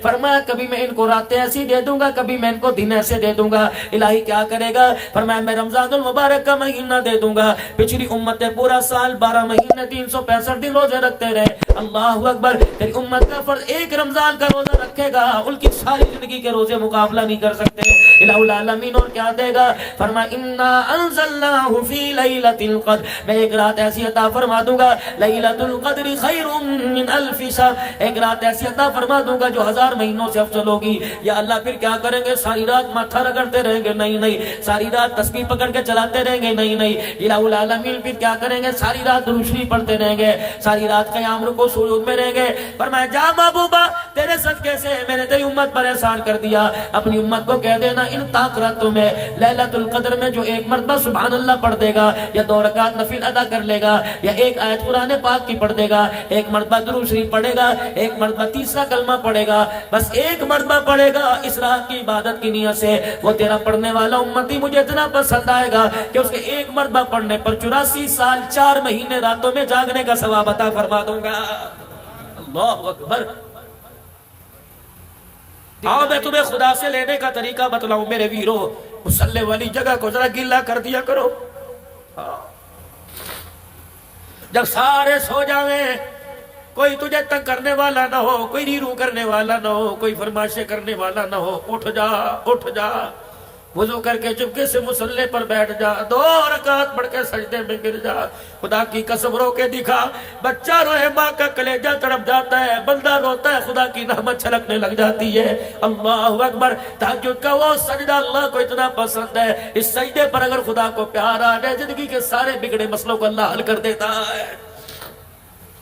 فرمایا کبھی میں ان کو راتیں ایسی دے دوں گا، کبھی میں ان کو دن ایسے دے دوں گا۔ الہی کیا کرے گا؟ فرمایا میں رمضان المبارک کا مہینہ دے دوں گا، پچھلی امتیں پورا سال 12 مہینے 365 دن روزے رکھتے رہے، اللہ اکبر، تیری امت کا فرض ایک رمضان کا روزہ رکھے گا، ان کی ساری زندگی کے روزے مقابلہ نہیں کر سکتے۔ الہ العالمین اور کیا دے گا؟ فرمایا انا انزلناہ فی لیلۃ القدر، میں ایک رات ایسی عطا فرما دوں گا، لیلۃ القدر خیر من الف شہر، ایک رات ایسی عطا فرما دوں گا جو 1000 مہینوں سے افضل ہوگی۔ یا اللہ پھر کیا کریں گے؟ ساری رات ماتھا رگڑتے رہیں گے؟ نہیں نہیں۔ ساری رات تسبیح پکڑ کے چلاتے رہیں گے؟ نہیں نہیں۔ الہ العالمین پھر کیا کریں گے؟ ساری رات درود شریف پڑھتے رہیں گے، ساری رات قیام رکوع سجود میں رہیں گے۔ فرمایا جا محبوبہ، تیرے صدقے سے میں نے تیری امت پر احسان کر دیا، اپنی امت کو کہہ دینا ان طاقتوں میں لیلۃ القدر میں جو ایک مرتبہ سبحان اللہ پڑھ دے گا، یا 2 رکعت نفل ادا کر لے گا، یا ایک آیت قرآن پاک کی پڑھ دے گا، ایک مرتبہ درود شریف پڑھے گا، ایک مرتبہ تیسرا کلمہ پڑھے گا، بس ایک مرتبہ پڑھے گا اس رات کی عبادت کی نیت سے، وہ تیرا پڑھنے والا امتی مجھے اتنا پسند آئے گا کہ اس کے ایک مرتبہ پڑھنے پر 84 سال 4 مہینے راتوں میں جاگنے کا ثواب عطا فرما دوں گا۔ اللہ اکبر۔ آؤ میں تمہیں خدا سے لینے کا طریقہ بتلاؤں میرے ویرو، مصلی والی جگہ کو ذرا گیلا کر دیا کرو، جب سارے سو جاویں، کوئی تجھے تنگ کرنے والا نہ ہو، کوئی ریرو کرنے والا نہ ہو، کوئی فرمائشیں کرنے والا نہ ہو، اٹھ جا اٹھ جا، وضو کر کے چپکے سے مصلی پر بیٹھ جا، 2 رکعت پڑھ کے سجدے میں گر جا، خدا کی قسم رو کے دکھا، بچہ روئے ماں کا کلیجہ تڑپ جاتا ہے، بندہ روتا ہے خدا کی رحمت چھلکنے لگ جاتی ہے۔ اللہ اکبر۔ تہجد کا وہ سجدہ اللہ کو اتنا پسند ہے، اس سجدے پر اگر خدا کو پیار آ جائے زندگی کے سارے بگڑے مسئلوں کو اللہ حل کر دیتا ہے۔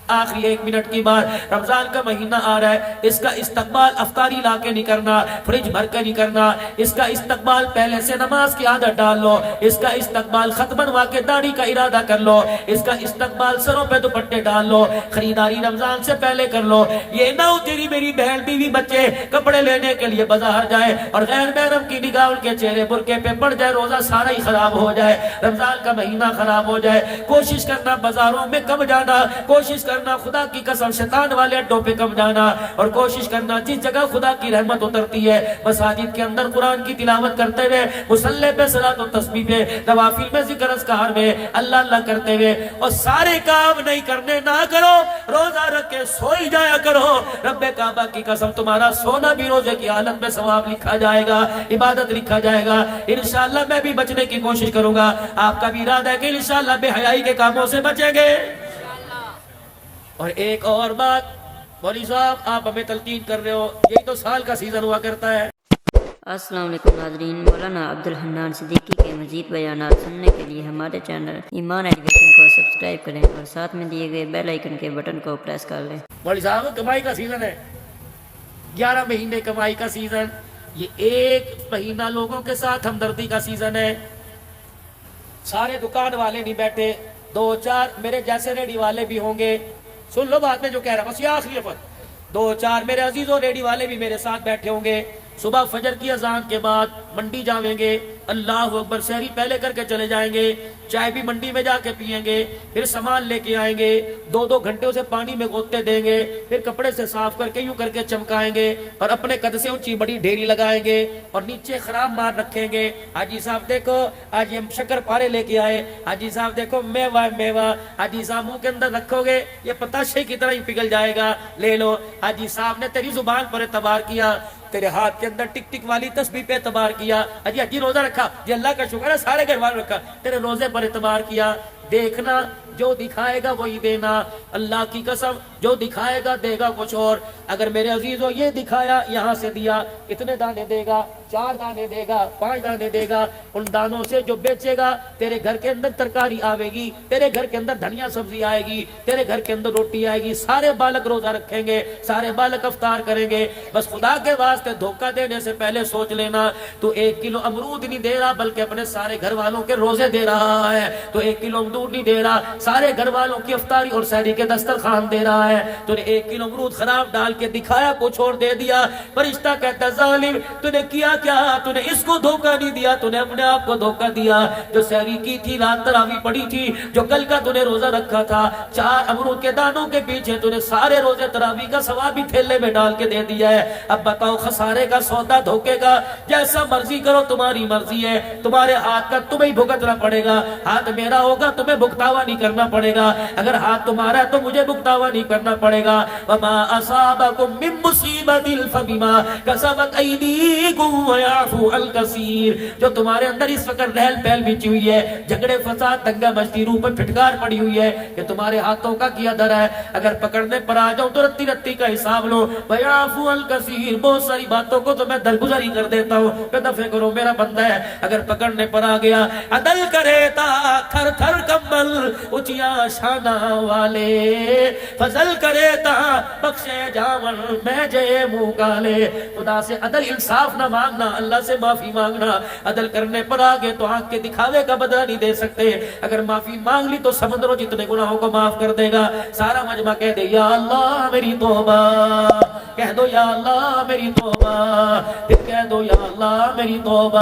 آخری 1 منٹ کی بات، رمضان کا مہینہ آ رہا ہے، اس کا استقبال افطاری لا کے نہیں کرنا، فریج بھر کے نہیں کرنا، اس کا استقبال پہلے سے نماز کی عادت ڈال لو، اس کا استقبال خط بنوا کے داڑھی کا ارادہ کر لو، اس کا استقبال سروں پہ دوپٹے ڈال لو، خریداری رمضان سے پہلے کر لو۔ یہ نہ ہو تیری میری بہن بیوی بچے کپڑے لینے کے لیے بازار جائے اور غیر محرم کی نگاہ ان کے چہرے برقعے پہ پڑ جائے، روزہ سارا ہی خراب ہو جائے، رمضان کا مہینہ خراب ہو جائے۔ کوشش کرنا بازاروں میں کم جانا، کوشش کرنا خدا کی قسم شیطان والے اڈوں پہ کم جانا، اور کوشش کرنا جس جگہ خدا کی رحمت اترتی ہے مساجد کے اندر قرآن کی تلاوت کرتے ہوئے، مصلی پہ صلاۃ و تسبیح پہ، نوافل میں ذکر اذکار میں اللہ اللہ کرتے ہوئے، اور سارے کام نہیں کرنے نہ کرو، روزہ رکھ کے سوئی جایا کرو۔ رب کعبہ کی قسم تمہارا سونا بھی روزے کی حالت میں ثواب لکھا جائے گا، عبادت لکھا جائے گا۔ انشاءاللہ میں بھی بچنے کی کوشش کروں گا، آپ کا بھی ارادہ ہے کہ انشاءاللہ بے حیائی کے کاموں سے بچیں گے۔ اور ایک اور بات، مولوی صاحب آپ ہمیں تلقین کر رہے ہو، یہی تو سال کا سیزن ہوا کرتا ہے۔ السلام علیکم ناظرین، مولانا عبدالحنان صدیقی کے مزید بیانات سننے کے لیے ہمارے چینل ایمان ایجوکیشن کو سبسکرائب کریں اور ساتھ میں دیے گئے بیل آئیکن کے بٹن کو پریس کر لیں۔ مولوی صاحب کمائی کا سیزن ہے، 11 مہینے کمائی کا سیزن، یہ 1 مہینہ لوگوں کے ساتھ ہمدردی کا سیزن ہے۔ سارے دکان والے نہیں بیٹھے، 2-4 میرے جیسے ریڈی والے بھی ہوں گے، سن لو بات میں جو کہہ رہا ہوں، بس یہ آخری وقت 2-4 میرے عزیزوں ریڈی والے بھی میرے ساتھ بیٹھے ہوں گے۔ صبح فجر کی اذان کے بعد منڈی جاویں گے، اللہ اکبر، سحری پہلے کر کے چلے جائیں گے، چائے بھی منڈی میں جا کے پیئیں گے، پھر سامان لے کے آئیں گے، 2-2 گھنٹے اسے پانی میں گوتے دیں گے، پھر کپڑے سے صاف کر کے یوں کر کے چمکائیں گے، اور اپنے قد سے اونچی بڑی ڈھیری لگائیں گے، اور نیچے خراب مار رکھیں گے۔ حاجی صاحب دیکھو آج یہ شکر پارے لے کے آئے، حاجی صاحب دیکھو میوہ میوہ، حاجی صاحب منہ کے اندر رکھو گے یہ پتاشے کی طرح ہی پگھل جائے گا، لے لو۔ حاجی صاحب نے تیری زبان پر اعتبار کیا، تیرے ہاتھ کے اندر ٹک ٹک والی تسبیح پہ اعتبار کیا، حجی روزہ رکھا، جی اللہ کا شکر ہے سارے گھر والوں رکھا، تیرے روزے پر اعتبار کیا۔ دیکھنا جو دکھائے گا وہی دینا، اللہ کی قسم جو دکھائے گا دے گا کچھ اور۔ اگر میرے عزیزوں یہ دکھایا یہاں سے دیا، اتنے دانے دے گا، 4 دانے دے گا، 5 دانے دے گا، ان دانوں سے جو بیچے گا تیرے گھر کے اندر ترکاری آوے گی، تیرے گھر کے اندر دھنیا سبزی آئے گی، تیرے گھر کے اندر روٹی آئے گی، سارے بالک روزہ رکھیں گے، سارے بالک افطار کریں گے۔ بس خدا کے واسطے دھوکہ دینے سے پہلے سوچ لینا، تو 1 کلو امرود نہیں دے رہا بلکہ اپنے سارے گھر والوں کے روزے دے رہا ہے، تو 1 کلو امرود نہیں دے رہا، سارے گھر والوں کی افطاری اور سحری کے دسترخوان دے رہا ہے، تو نے 1 کلو امرود خراب ڈال کے دکھایا کچھ اور دے دیا۔ فرشتہ کہتا ہے ظالم تو نے کیا کیا تو نے اس کو دھوکہ نہیں دیا, تو نے اپنے آپ کو دھوکہ دیا. جو سحری کی تھی, رات تراویح پڑھی تھی, جو کل کا تو نے روزہ رکھا تھا, 4 امرود کے دانوں کے پیچھے تو نے سارے روزے تراویح کا ثواب بھی تھیلے میں ڈال کے دے دیا ہے. اب بتاؤ خسارے کا سودا, دھوکے کا, جیسا مرضی کرو تمہاری مرضی ہے, تمہارے ہاتھ کا تمہیں بھگتنا پڑے گا. ہاتھ میرا ہوگا تمہیں بھگتاوا نہیں کرنا پڑے گا, اگر ہاتھ تمہارا ہے تو مجھے بھگتاوا نہیں کرنا پڑے گا. وما اصابکم من مصیبت فبما کسبت ایدیکم ویعفو عن کثیر. جو تمہارے اندر اس وقت رہل پہل بچی ہوئی ہے, جھگڑے فساد دنگا مچتی, روح پر پھٹکار پڑی ہوئی ہے, کہ تمہارے ہاتھوں کا کیا در ہے. اگر پکڑنے پر آ جاؤں تو رتی رتی کا حساب لو. ویعفو عن کثیر, بہت ساری باتوں کو تو میں درگزری کر دیتا ہوں کہ دفع کرو میرا بندہ ہے. اگر پکڑنے پر آ گیا, عدل کرے تا تھر تھر کمبل اچیا شانہ والے, فضل کرے تا بخشے جاون میں جے منہ کالے. خدا سے عدل انصاف نہ مانگنا, اللہ سے معافی مانگنا. عدل کرنے پر آگے تو آنکھ کے دکھاوے کا بدلہ نہیں دے سکتے. اگر معافی مانگ لی تو سمندروں جتنے گناہوں کو معاف کر دے گا. سارا مجمع کہہ دے یا اللہ میری توبہ, کہہ دو یا اللہ میری توبہ, پھر کہہ دو یا اللہ میری توبہ.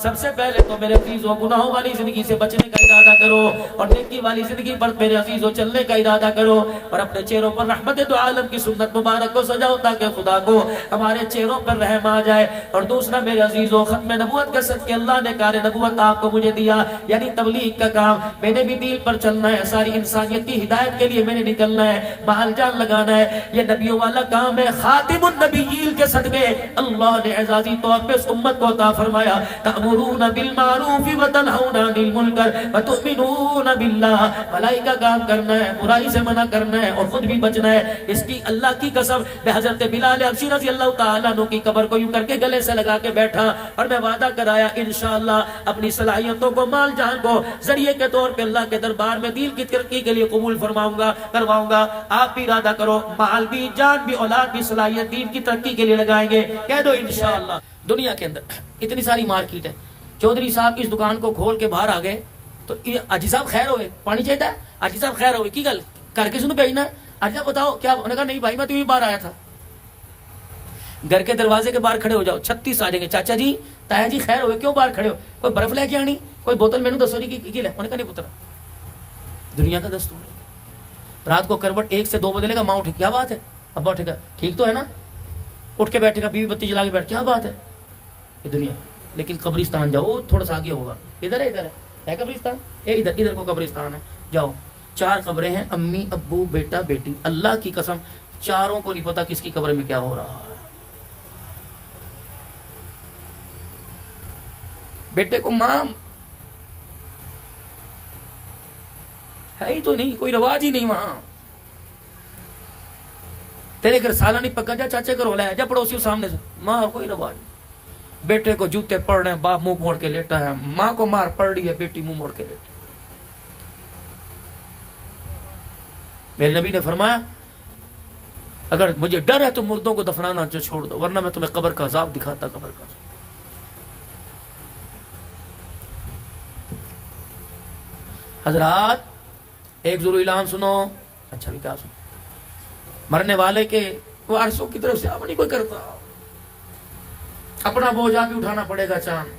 سب سے پہلے تو میرے عزیزوں گناہوں والی زندگی سے بچنے کا ارادہ کرو, اور نیکی والی زندگی پر میرے عزیزوں چلنے کا ارادہ کرو, اور اپنے چہروں پر رحمت دو عالم کی سنت مبارک کو سجاؤ تاکہ خدا کو ہمارے چہروں پر رحم آ جائے. اور دوسرا میرے عزیزوں, ختم نبوت کا صدقے اللہ نے کار نبوت آپ کو مجھے دیا, یعنی تبلیغ کا کام. میں نے بھی دین پر چلنا ہے, ساری انسانیت کی ہدایت کے لیے میں نے نکلنا ہے, محل جان لگانا ہے. یہ نبیوں والا کام ہے. خاتم النبیین کے صدقے اللہ نے اعزازی طور پہ اس امت کو عطا فرمایا, تأمرون بالمعروف وتنہون عن المنکر وتؤمنون باللہ. بھلائی کا کام کرنا ہے, برائی سے منع کرنا ہے, اور خود بھی بچنا ہے. اس کی اللہ کی قسم, میں حضرت بلال حبشی رضی اللہ تعالیٰ عنہ کی قبر کو یوں کر کے گلے سے لگا کے بیٹھا, اور میں وعدہ کرایا انشاءاللہ اپنی صلاحیتوں کو, مال جان کو ذریعے کے طور پہ اللہ کے دربار میں دین کی ترقی کے لیے قبول فرماؤں گا, کرواؤں گا. آپ بھی ارادہ کرو, مال بھی, جان بھی, اولاد بھی, صلاحیت دین کی ترقی کے لیے لگائیں گے. کہہ دو انشاءاللہ. دنیا کے اندر اتنی ساری مارکیٹ ہے. چودھری صاحب اس دکان کو کھول کے باہر آ گئے تو حاجی صاحب خیر ہوئے, پانی چاہیے تھا, حاجی صاحب خیر ہوئے, کی گل کر کے سنو بھیجنا ہے, حاجی صاحب بتاؤ کیا. انہوں نے کہا نہیں بھائی میں تمہیں باہر آیا تھا. گھر کے دروازے کے باہر کھڑے ہو جاؤ, 36 آ جائیں گے. چاچا جی, تایا جی خیر ہوئے, کیوں باہر کھڑے ہو, کوئی برف لے کے آنی, کوئی بوتل مینو دسو جی کی لے. انہوں نے کہا نہیں پتر, دنیا کا دستور ہے. رات کو کروٹ 1 سے 2 بدلے گا, ماں اٹھے, کیا بات ہے ابا اٹھے گا, ٹھیک تو ہے نا, اٹھ کے بیٹھے گا, بیوی بتی جلا کے بیٹھ, کیا بات ہے. یہ دنیا. لیکن قبرستان جاؤ, تھوڑا سا آگے ہوگا, ادھر ہے قبرستان, ادھر کو قبرستان ہے. جاؤ, 4 قبریں ہیں, امی, ابو, بیٹا, بیٹی. اللہ کی قسم چاروں کو نہیں پتا کس کی قبر میں کیا ہو رہا ہے. بیٹے کو ماں ہے ہی تو نہیں, کوئی رواج ہی نہیں وہاں. تیرے گھر سالہ نہیں پکا, جا چاچے گھر ہولا ہے, جا پڑوسیوں سامنے سے, ماں کوئی رواج نہیں. بیٹے کو جوتے پڑ رہے ہیں, باپ منہ موڑ کے لیٹا ہے, ماں کو مار پڑ رہی ہے, بیٹی منہ موڑ کے لیٹی. میرے نبی نے فرمایا اگر مجھے ڈر ہے تو مردوں کو دفنانا جو چھوڑ دو, ورنہ میں تمہیں قبر کا عذاب دکھاتا. قبر کا حضرات ایک ضروری اعلان سنو. اچھا بھی کیا سنو, مرنے والے کے وارثوں کی طرف سے اب نہیں کوئی کرتا, اپنا بوجھ بھی اٹھانا پڑے گا. چاند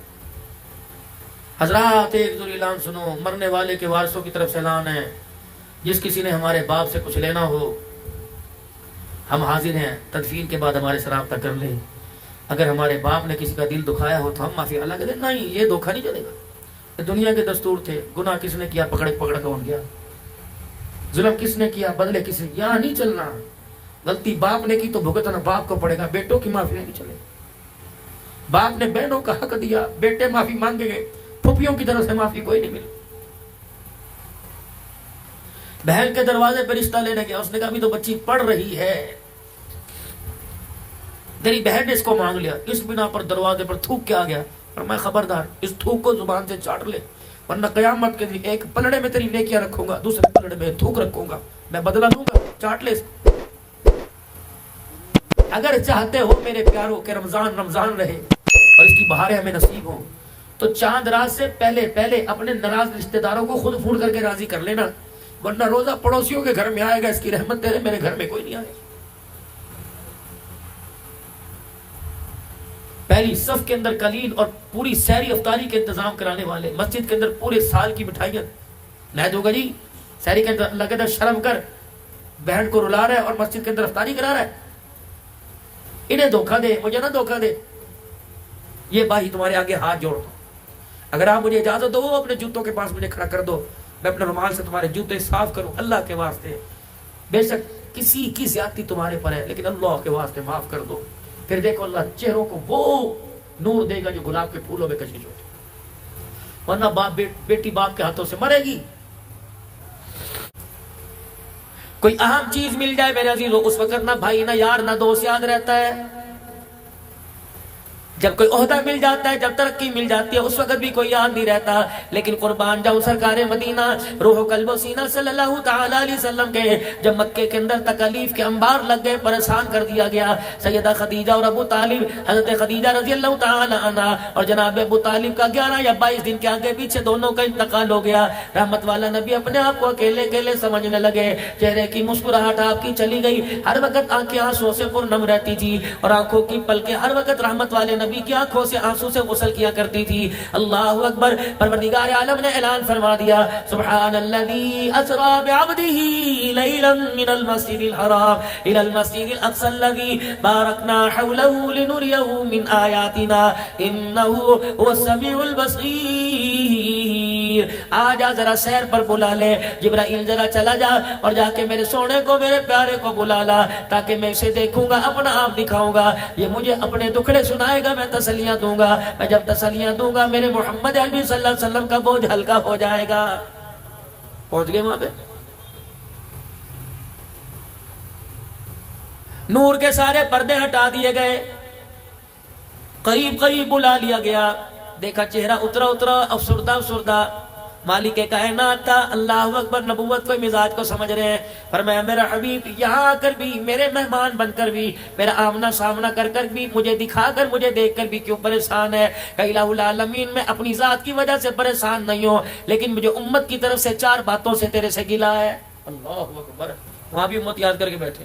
حضرات ایک ضروری اعلان سنو, مرنے والے کے وارثوں کی طرف سے اعلان ہے, جس کسی نے ہمارے باپ سے کچھ لینا ہو ہم حاضر ہیں, تدفین کے بعد ہمارے سے رابطہ کر لیں. اگر ہمارے باپ نے کسی کا دل دکھایا ہو تو ہم معافی اللہ کے دیں. نہیں, یہ دھوکہ نہیں چلے گا. یہ دنیا کے دستور تھے. گناہ کس نے کیا, پکڑ کون گیا, ظلم کس نے کیا, بدلے کس نے, یہاں نہیں چلنا. غلطی باپ نے کی تو بھگتنا باپ کو پڑے گا. بیٹوں کی معافی نہیں چلے. باپ نے بہنوں کا حق دیا, بیٹے معافی مانگے گئے, پھوپھیوں کی طرف سے معافی کوئی نہیں ملی. بہن کے دروازے پہ رشتہ لینے گیا, اس نے کہا ابھی تو بچی پڑھ رہی ہے, تیری بہن نے اس کو مانگ لیا. اس بنا پر دروازے پر تھوک کے آ گیا, اور میں خبردار اس تھوک کو زبان سے چاٹ لے, ورنہ قیامت کے دن ایک پلڑے میں تیری نیکیاں رکھوں گا, دوسرے پلڑے میں تھوک رکھوں گا, میں بدلہ دوں گا, چاٹ لے. اگر چاہتے ہو میرے پیاروں کہ رمضان رہے اور اس کی بہاریں ہمیں نصیب ہوں, تو چاند رات سے پہلے اپنے ناراض رشتہ داروں کو خود فون کر کے راضی کر لینا, ورنہ روزہ پڑوسیوں کے گھر میں آئے گا, اس کی رحمت تیرے میرے گھر میں کوئی نہیں آئے گی. پہلی صف کے اندر قلیل اور پوری سحری افطاری کے انتظام کرانے والے، مسجد کے اندر پورے سال کی مٹھائیاں نہ دو گا جی، سحری کے اندر اللہ کے اندر شرم کر، بہن کو رلا رہا ہے اور مسجد کے اندر افطاری کرا رہا ہے، انہیں دھوکہ دے، مجھے نہ دھوکہ دے۔ یہ بھائی تمہارے آگے ہاتھ جوڑ دو، اگر آپ مجھے اجازت دو اپنے جوتوں کے پاس مجھے کھڑا کر دو، میں اپنے رومال سے تمہارے جوتے صاف کروں اللہ کے واسطے، بے شک کسی کی زیادتی تمہارے پر ہے لیکن اللہ کے واسطے معاف کر دو۔ پھر دیکھو اللہ چہروں کو وہ نور دے گا جو گلاب کے پھولوں میں کشش ہوتی، ورنہ باپ بیٹی باپ کے ہاتھوں سے مرے گی۔ کوئی اہم چیز مل جائے میرے عزیزو، اس وقت نہ بھائی نہ یار نہ دوست یاد رہتا ہے، جب کوئی عہدہ مل جاتا ہے، جب ترقی مل جاتی ہے، اس وقت بھی کوئی یاد نہیں رہتا۔ لیکن قربان جاؤں سرکار مدینہ روح و قلب و سینہ صلی اللہ تعالی علیہ وسلم کے جب مکے کے اندر تکالیف کے انبار لگ گئے، پریشان کر دیا گیا، سیدہ خدیجہ اور ابو طالب، حضرت خدیجہ رضی اللہ تعالی عنہ اور جناب ابو طالب کا 11 یا 22 دن کے آگے پیچھے دونوں کا انتقال ہو گیا۔ رحمت والا نبی اپنے آپ کو اکیلے اکیلے سمجھنے لگے، چہرے کی مسکراہٹ آپ کی چلی گئی، ہر وقت آنکھیں آنسوں سے پرنم رہتی تھی اور آنکھوں کی پلکیں ہر وقت رحمت والے نبی کی آنکھوں سے آنسو سے غسل کیا کرتی تھی۔ اللہ اکبر، پروردگار عالم نے اعلان فرما دیا، سبحان الذی اسری بعبدہ لیلا من المسجد الحرام الى المسجد الاقصى الذی بارکنا حولہ لنریہ من آیاتنا انہ هو السمیع البصیر۔ آجا ذرا سیر پر بلا لے، جبرائیل ذرا چلا جا اور جا کے میرے سونے کو میرے پیارے کو بلا لا، تاکہ میں اسے دیکھوں گا، اپنا آپ دکھاؤں گا، یہ مجھے اپنے دکھڑے سنائے گا، میں تسلیاں دوں گا، میں جب تسلیاں دوں گا میرے محمد عربی صلی اللہ علیہ وسلم کا بوجھ ہلکا ہو جائے گا۔ پہنچ گئے وہاں پہ، نور کے سارے پردے ہٹا دیے گئے، قریب قریب بلا لیا گیا، دیکھا چہرہ اترا اترا افسردہ افسردہ، مالک کائنات تھا، اللہ اکبر، نبوت کو مزاج کو سمجھ رہے ہیں، فرمایا میرا حبیب یہاں آ کر بھی، میرے مہمان بن کر بھی، میرا آمنا سامنا کر کر بھی، مجھے دکھا کر مجھے دیکھ کر بھی کیوں پریشان ہے؟ کہ الہ العالمین میں اپنی ذات کی وجہ سے پریشان نہیں ہوں، لیکن مجھے امت کی طرف سے 4 باتوں سے تیرے سے گلا ہے۔ اللہ اکبر، وہاں بھی امت یاد کر کے بیٹھے،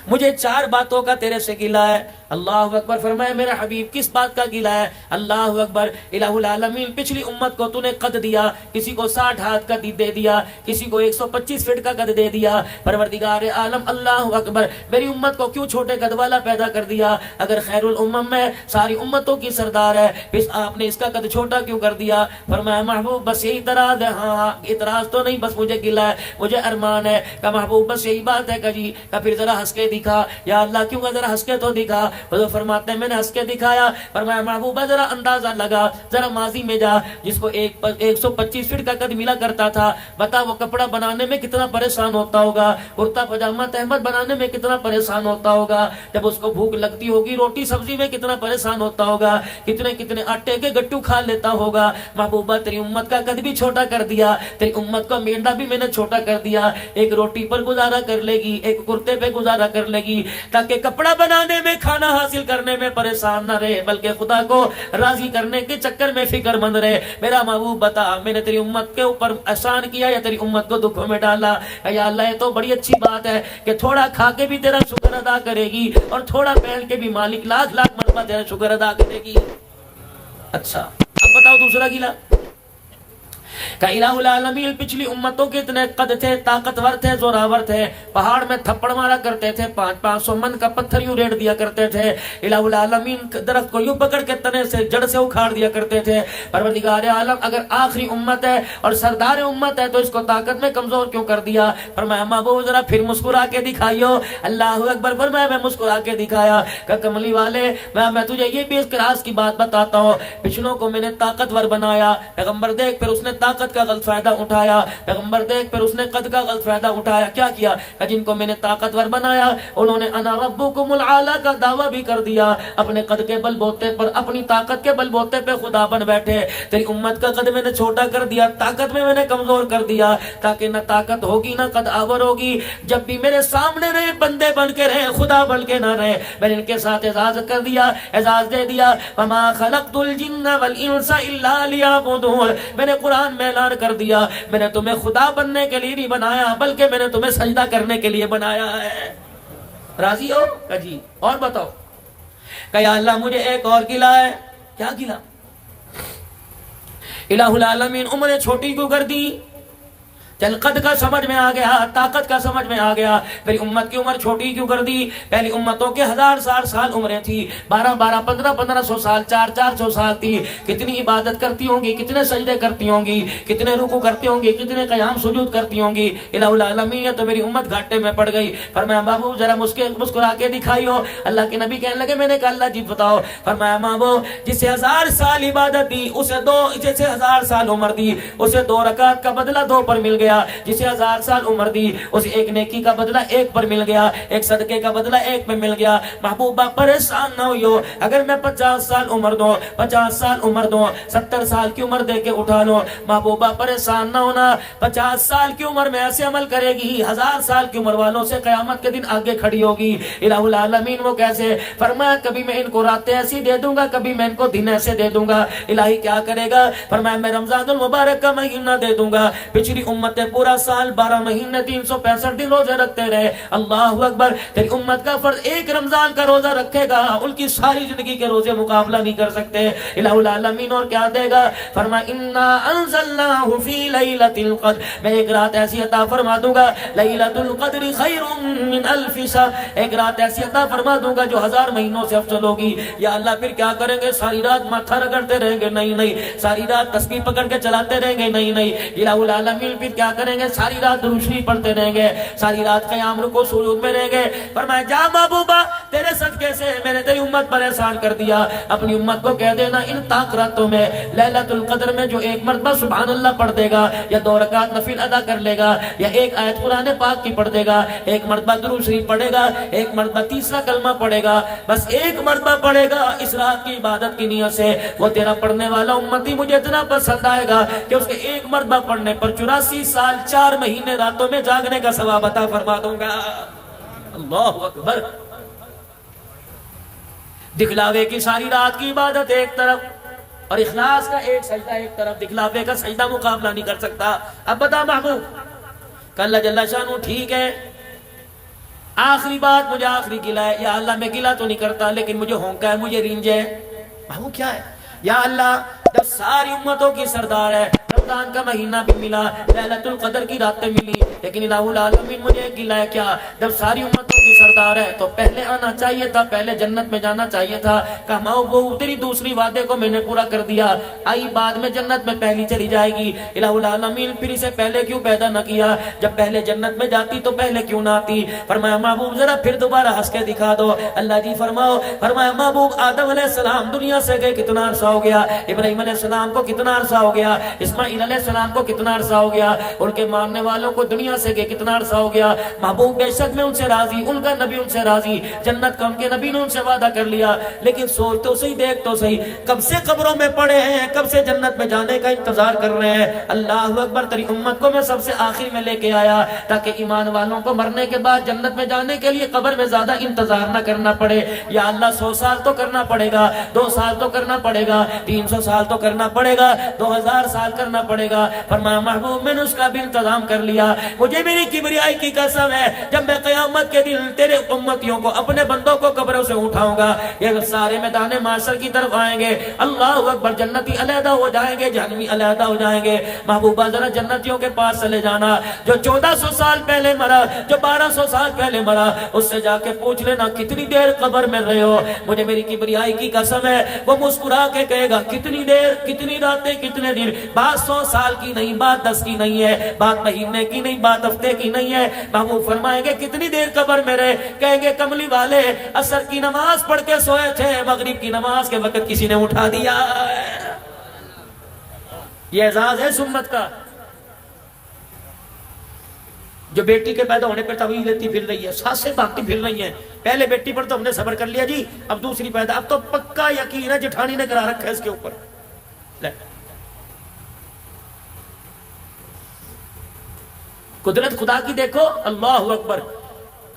مجھے 4 باتوں کا تیرے سے گلا ہے۔ اللہ اکبر، فرمایا میرا حبیب کس بات کا گلا ہے؟ اللہ اکبر، الہ العالمین پچھلی امت کو تو نے قد دیا، کسی کو 60 ہاتھ کا دے دیا، کسی کو 125 فٹ کا قد دے دیا، پروردگار عالم اللہ اکبر میری امت کو کیوں چھوٹے قد والا پیدا کر دیا؟ اگر خیر الامم میں ساری امتوں کی سردار ہے، پھر آپ نے اس کا قد چھوٹا کیوں کر دیا؟ فرمایا محبوب بس یہی اعتراض ہے، ہاں اعتراض تو نہیں، بس مجھے گلا ہے، مجھے ارمان ہے۔ کہ محبوب بس یہی بات ہے کہ جی، کہ پھر ذرا ہنس کے دکھا، یا اللہ کیوں کہ ذرا ہنس کے تو دکھا۔ حضور فرماتے ہیں میں نے ہنس کے دکھایا، فرمایا محبوبہ ذرا اندازہ لگا، ذرا ماضی میں جا، جس کو 125 فٹ کا قد ملا کرتا تھا، بتا وہ کپڑا بنانے میں کتنا پریشان ہوتا ہوگا، کرتا پاجامہ تہمت بنانے میں کتنا پریشان ہوتا ہوگا، جب اس کو بھوک لگتی ہوگی روٹی سبزی میں کتنا پریشان ہوتا ہوگا، کتنے کتنے آٹے کے گٹو کھا لیتا ہوگا۔ محبوبہ تیری امت کا قد بھی چھوٹا کر دیا، تیری امت کا مینڈا بھی میں نے چھوٹا کر دیا، ایک روٹی پر گزارا کر لے گی، ایک کرتے پہ گزارا کر لے گی، تاکہ کپڑا بنانے میں کھانا حاصل کرنے میں پریشان نہ رہے، بلکہ خدا کو راضی کرنے کے چکر میں فکر مند رہے۔ میرا محبوب بتا میں نے تیری امت کے اوپر احسان کیا یا تیری امت کو دکھوں میں ڈالا؟ یا اللہ یہ تو بڑی اچھی بات ہے کہ تھوڑا کھا کے بھی تیرا شکر ادا کرے گی اور تھوڑا پہن کے بھی مالک لاکھ لاکھ مرتبہ تیرا شکر ادا کرے گی۔ اچھا اب بتاؤ دوسرا گلا کہ الہ العالمین پچھلی امتوں کے اتنے قد تھے، طاقتور تھے، زوراور تھے، پہاڑ میں تھپڑ مارا کرتے تھے، 500 من کا پتھر یوں ریڑھ دیا کرتے تھے، الہ العالمین درخت کو یوں پکڑ کے تنے سے جڑ سے اکھاڑ دیا کرتے تھے۔ پروردگار عالم اگر آخری امت ہے اور سردار امت ہے تو اس کو طاقت میں کمزور کیوں کر دیا؟ فرمایا محبوب ذرا پھر مسکرا کے دکھائیو۔ اللہ اکبر، فرمایا میں مسکرا کے دکھایا کہ کملی والے میں تجھے یہ بھی اس راز کی بات بتاتا ہوں، پچھلوں کو میں نے طاقتور بنایا، پیغمبر دیکھ پھر اس نے طاقت کا غلط فائدہ اٹھایا، پیغمبر دیکھ پھر اس نے قد کا غلط فائدہ اٹھایا۔ کیا کیا؟ جن کو میں نے طاقتور بنایا انہوں نے انا ربکم الاعلی کا دعویٰ بھی کر دیا، اپنے قد کے بل بوتے پر، اپنی طاقت کے بل بوتے پہ خدا بن بیٹھے۔ تیری امت کا قد میں نے چھوٹا کر دیا، طاقت میں نے کمزور کر دیا، تاکہ نہ طاقت ہوگی نہ قد آور ہوگی، جب بھی میرے سامنے رہے بندے بن کے رہے، خدا بن کے نہ رہے۔ میں نے ان کے ساتھ اعزاز کر دیا، اعزاز دے دیا، وما خلقت الجن والانس الا لیعبدون۔ میں نے قرآن میں اعلان کر دیا میں نے تمہیں خدا بننے کے لیے نہیں بنایا بلکہ میں نے تمہیں سجدہ کرنے کے لیے بنایا ہے۔ راضی ہو؟ جی اور بتاؤ کہ یا اللہ مجھے ایک اور گلہ ہے. کیا گلہ؟ الہ العالمین عمریں چھوٹی کیوں کر دی؟ چل قد کا سمجھ میں آ گیا، طاقت کا سمجھ میں آ گیا، پھر امت کی عمر چھوٹی کیوں کر دی؟ پہلی امتوں کے 1000 سال عمریں تھی، 12 1500 سال، 400 سال تھی. کتنی عبادت کرتی ہوں گی، کتنے سجدے کرتی ہوں گی، کتنے رکوع کرتی ہوں گی، کتنے قیام سجود کرتی ہوں گی. الہ العالمین یہ تو میری امت گھاٹے میں پڑ گئی. فرمایا بابو ذرا مسکرا کے دکھائیو. اللہ کے نبی کہنے لگے میں نے کہا اللہ جی بتاؤ. فرمایا بابو جسے 1000 سال عبادت دی اسے 1000 سال عمر دی، اسے 2 رکعت کا بدلہ 2 پر مل گیا. جسے 1000 سال عمر دی اسے ایک نیکی کا بدلہ 1 پر مل گیا، ایک صدقے کا بدلہ 1 پہ مل گیا. محبوبہ پریشان نہ ہوئیو، اگر میں 50 سال عمر دوں، 50 سال عمر دوں، 70 سال کی عمر دے کے اٹھا لو، محبوبہ پریشان نہ ہونا. 50 سال کی عمر میں ایسے عمل کرے گی 1000 سال کی عمر والوں سے قیامت کے دن آگے کھڑی ہوگی. الہ العالمین وہ کیسے؟ فرمایا کبھی میں ان کو راتیں ایسی دے دوں گا، کبھی میں ان کو دن ایسے دے دوں گا. الہی کیا کرے گا؟ فرمایا میں رمضان المبارک کا مہینہ دے دوں گا. پچھلی امت پورا سال 12 مہینے 365 دن روزے رکھتے رہے. اللہ اکبر، تیری امت کا فرض ایک رمضان کا روزہ رکھے گا، ان کی ساری زندگی کے روزے مقابلہ نہیں کر سکتے. الہ العالمین اور کیا دے گا؟ فرمایا انا انزلناہ فی لیلۃ القدر، میں ایک رات ایسی عطا فرما دوں گا، لیلۃ القدر خیر من الف شہر، ایک رات ایسی عطا فرما دوں گا جو 1000 مہینوں سے افضل ہوگی. یا اللہ پھر کیا کریں گے؟ ساری رات ماتھا رگڑتے رہیں گے؟ نہیں. ساری رات تسبیح پکڑ کے چلاتے رہیں گے؟ نہیں. الہ العالمین پھر کیا کریں گے؟ ساری رات درود شریف پڑھتے رہیں گے، ساری رات قیام رکوع سجود میں رہیں گے. فرمایا جا محبوبہ تیرے صدقے سے میں نے تیری امت پر احسان کر دیا. اپنی امت کو کہہ دینا ان تاکراتوں میں لیلۃ القدر میں جو ایک مرتبہ سبحان اللہ پڑھ دے گا، یا 2 رکعت نفل ادا کر لے گا، یا ایک آیت قرآن پاک کی پڑھ دے گا، ایک مرتبہ درود شریف پڑھے گا، ایک مرتبہ تیسرا کلمہ پڑھے گا، بس ایک مرتبہ پڑھے گا اس رات کی عبادت کی نیت سے، وہ تیرا پڑھنے والا امتی مجھے اتنا پسند آئے گا کہ اس کے ایک مرتبہ پڑھنے پر 84 سال 4 مہینے راتوں میں جاگنے کا ثواب عطا فرما دوں گا. اللہ اکبر. دکھلاوے کی ساری رات کی عبادت ایک طرف اور اخلاص کا ایک سجدہ ایک طرف. دکھلاوے کا سجدہ مقابلہ نہیں کر سکتا. اب بتا محبوب کہ اللہ جل شانہ ٹھیک ہے، آخری بات مجھے آخری گلہ ہے. یا اللہ میں گلہ تو نہیں کرتا لیکن مجھے ہونکا ہے، مجھے رینج ہے. محبوب کیا ہے؟ یا اللہ جب ساری امتوں کی سردار ہے، رمضان کا مہینہ بھی ملا، لیلۃ القدر کی راتیں ملی، لیکن الہ العالمین مجھے ایک گلہ ہے. کیا؟ جب ساری امتوں کی سردار ہے تو پہلے آنا چاہیے تھا، پہلے جنت میں جانا چاہیے تھا. کہا وہ تیری دوسری وعدے کو میں نے پورا کر دیا، آئی بعد میں جنت میں پہلی چلی جائے گی. الہ العالمین پھر اسے پہلے کیوں پیدا نہ کیا؟ جب پہلے جنت میں جاتی تو پہلے کیوں نہ آتی؟ فرمایا محبوب ذرا پھر دوبارہ ہنس کے دکھا دو. اللہ جی فرماؤ. فرمایا محبوب آدم علیہ السلام دنیا سے گئے کتنا عرصہ ہو گیا؟ ابراہیم علیہ السلام کو کتنا عرصہ ہو گیا؟ اسماعیل علیہ السلام کو کتنا عرصہ ہو گیا؟ ان کے ماننے والوں کو دنیا سے گئے کتنا عرصہ ہو گیا؟ محبوب بے شک میں ان سے راضی، ان کا نبی ان سے راضی، جنت کا ان کے نبی نے ان سے وعدہ کر لیا. لیکن سوچ تو صحیح، دیکھ تو صحیح، کب سے قبروں میں پڑے ہیں، کب سے جنت میں جانے کا انتظار کر رہے ہیں. اللہ اکبر. تیری امت کو میں سب سے آخر میں لے کے آیا تاکہ ایمان والوں کو مرنے کے بعد جنت میں جانے کے لیے قبر میں زیادہ انتظار نہ کرنا پڑے. یا اللہ 100 سال تو کرنا پڑے گا، 2 سال تو کرنا پڑے گا، 300 سال تو کرنا پڑے گا، 2000 سال کرنا پڑے گا. فرمایا محبوب میں نے اس کا بھی انتظام کر لیا. مجھے میری کبریائی کی قسم ہے جب میں قیامت کے دن تیرے امتیوں کو، اپنے بندوں کو قبروں سے اٹھاؤں گا، یہ سارے میدان معاشر کی طرف آئیں گے. اللہ اکبر. جنتی علیحدہ ہو جائیں گے، جہنمی علیحدہ ہو جائیں گے. محبوبہ ذرا جنتیوں کے پاس چلے جانا، جو 1400 سال پہلے مرا، جو 1200 سال پہلے مرا، اس سے جا کے پوچھ لینا کتنی دیر قبر میں رہے ہو. مجھے میری کبریائی کی قسم ہے وہ مسکرا کے کہے گا کتنی دیر، کتنی راتیں، کتنے دن. بات 100 سال کی نہیں، بات 10 کی نہیں ہے، بات مہینے کی نہیں، بات ہفتے کی نہیں ہے. محبوب فرمائیں گے کتنی دیر قبر میں رہے؟ کہیں گے کملی والے عصر کی نماز پڑھ کے سوئے تھے، مغرب کی نماز کے وقت کسی نے اٹھا دیا. یہ اعزاز ہے سنت کا. جو بیٹی کے پیدا ہونے پر تویل لیتی پھر رہی ہے، سانسیں بھاگتی پھر رہی ہیں. پہلے بیٹی پر تو ہم نے صبر کر لیا جی، اب دوسری پیدا، اب تو پکا یقین ہے جٹھانی نے کرا رکھا ہے اس کے اوپر. قدرت خدا کی دیکھو. اللہ اکبر.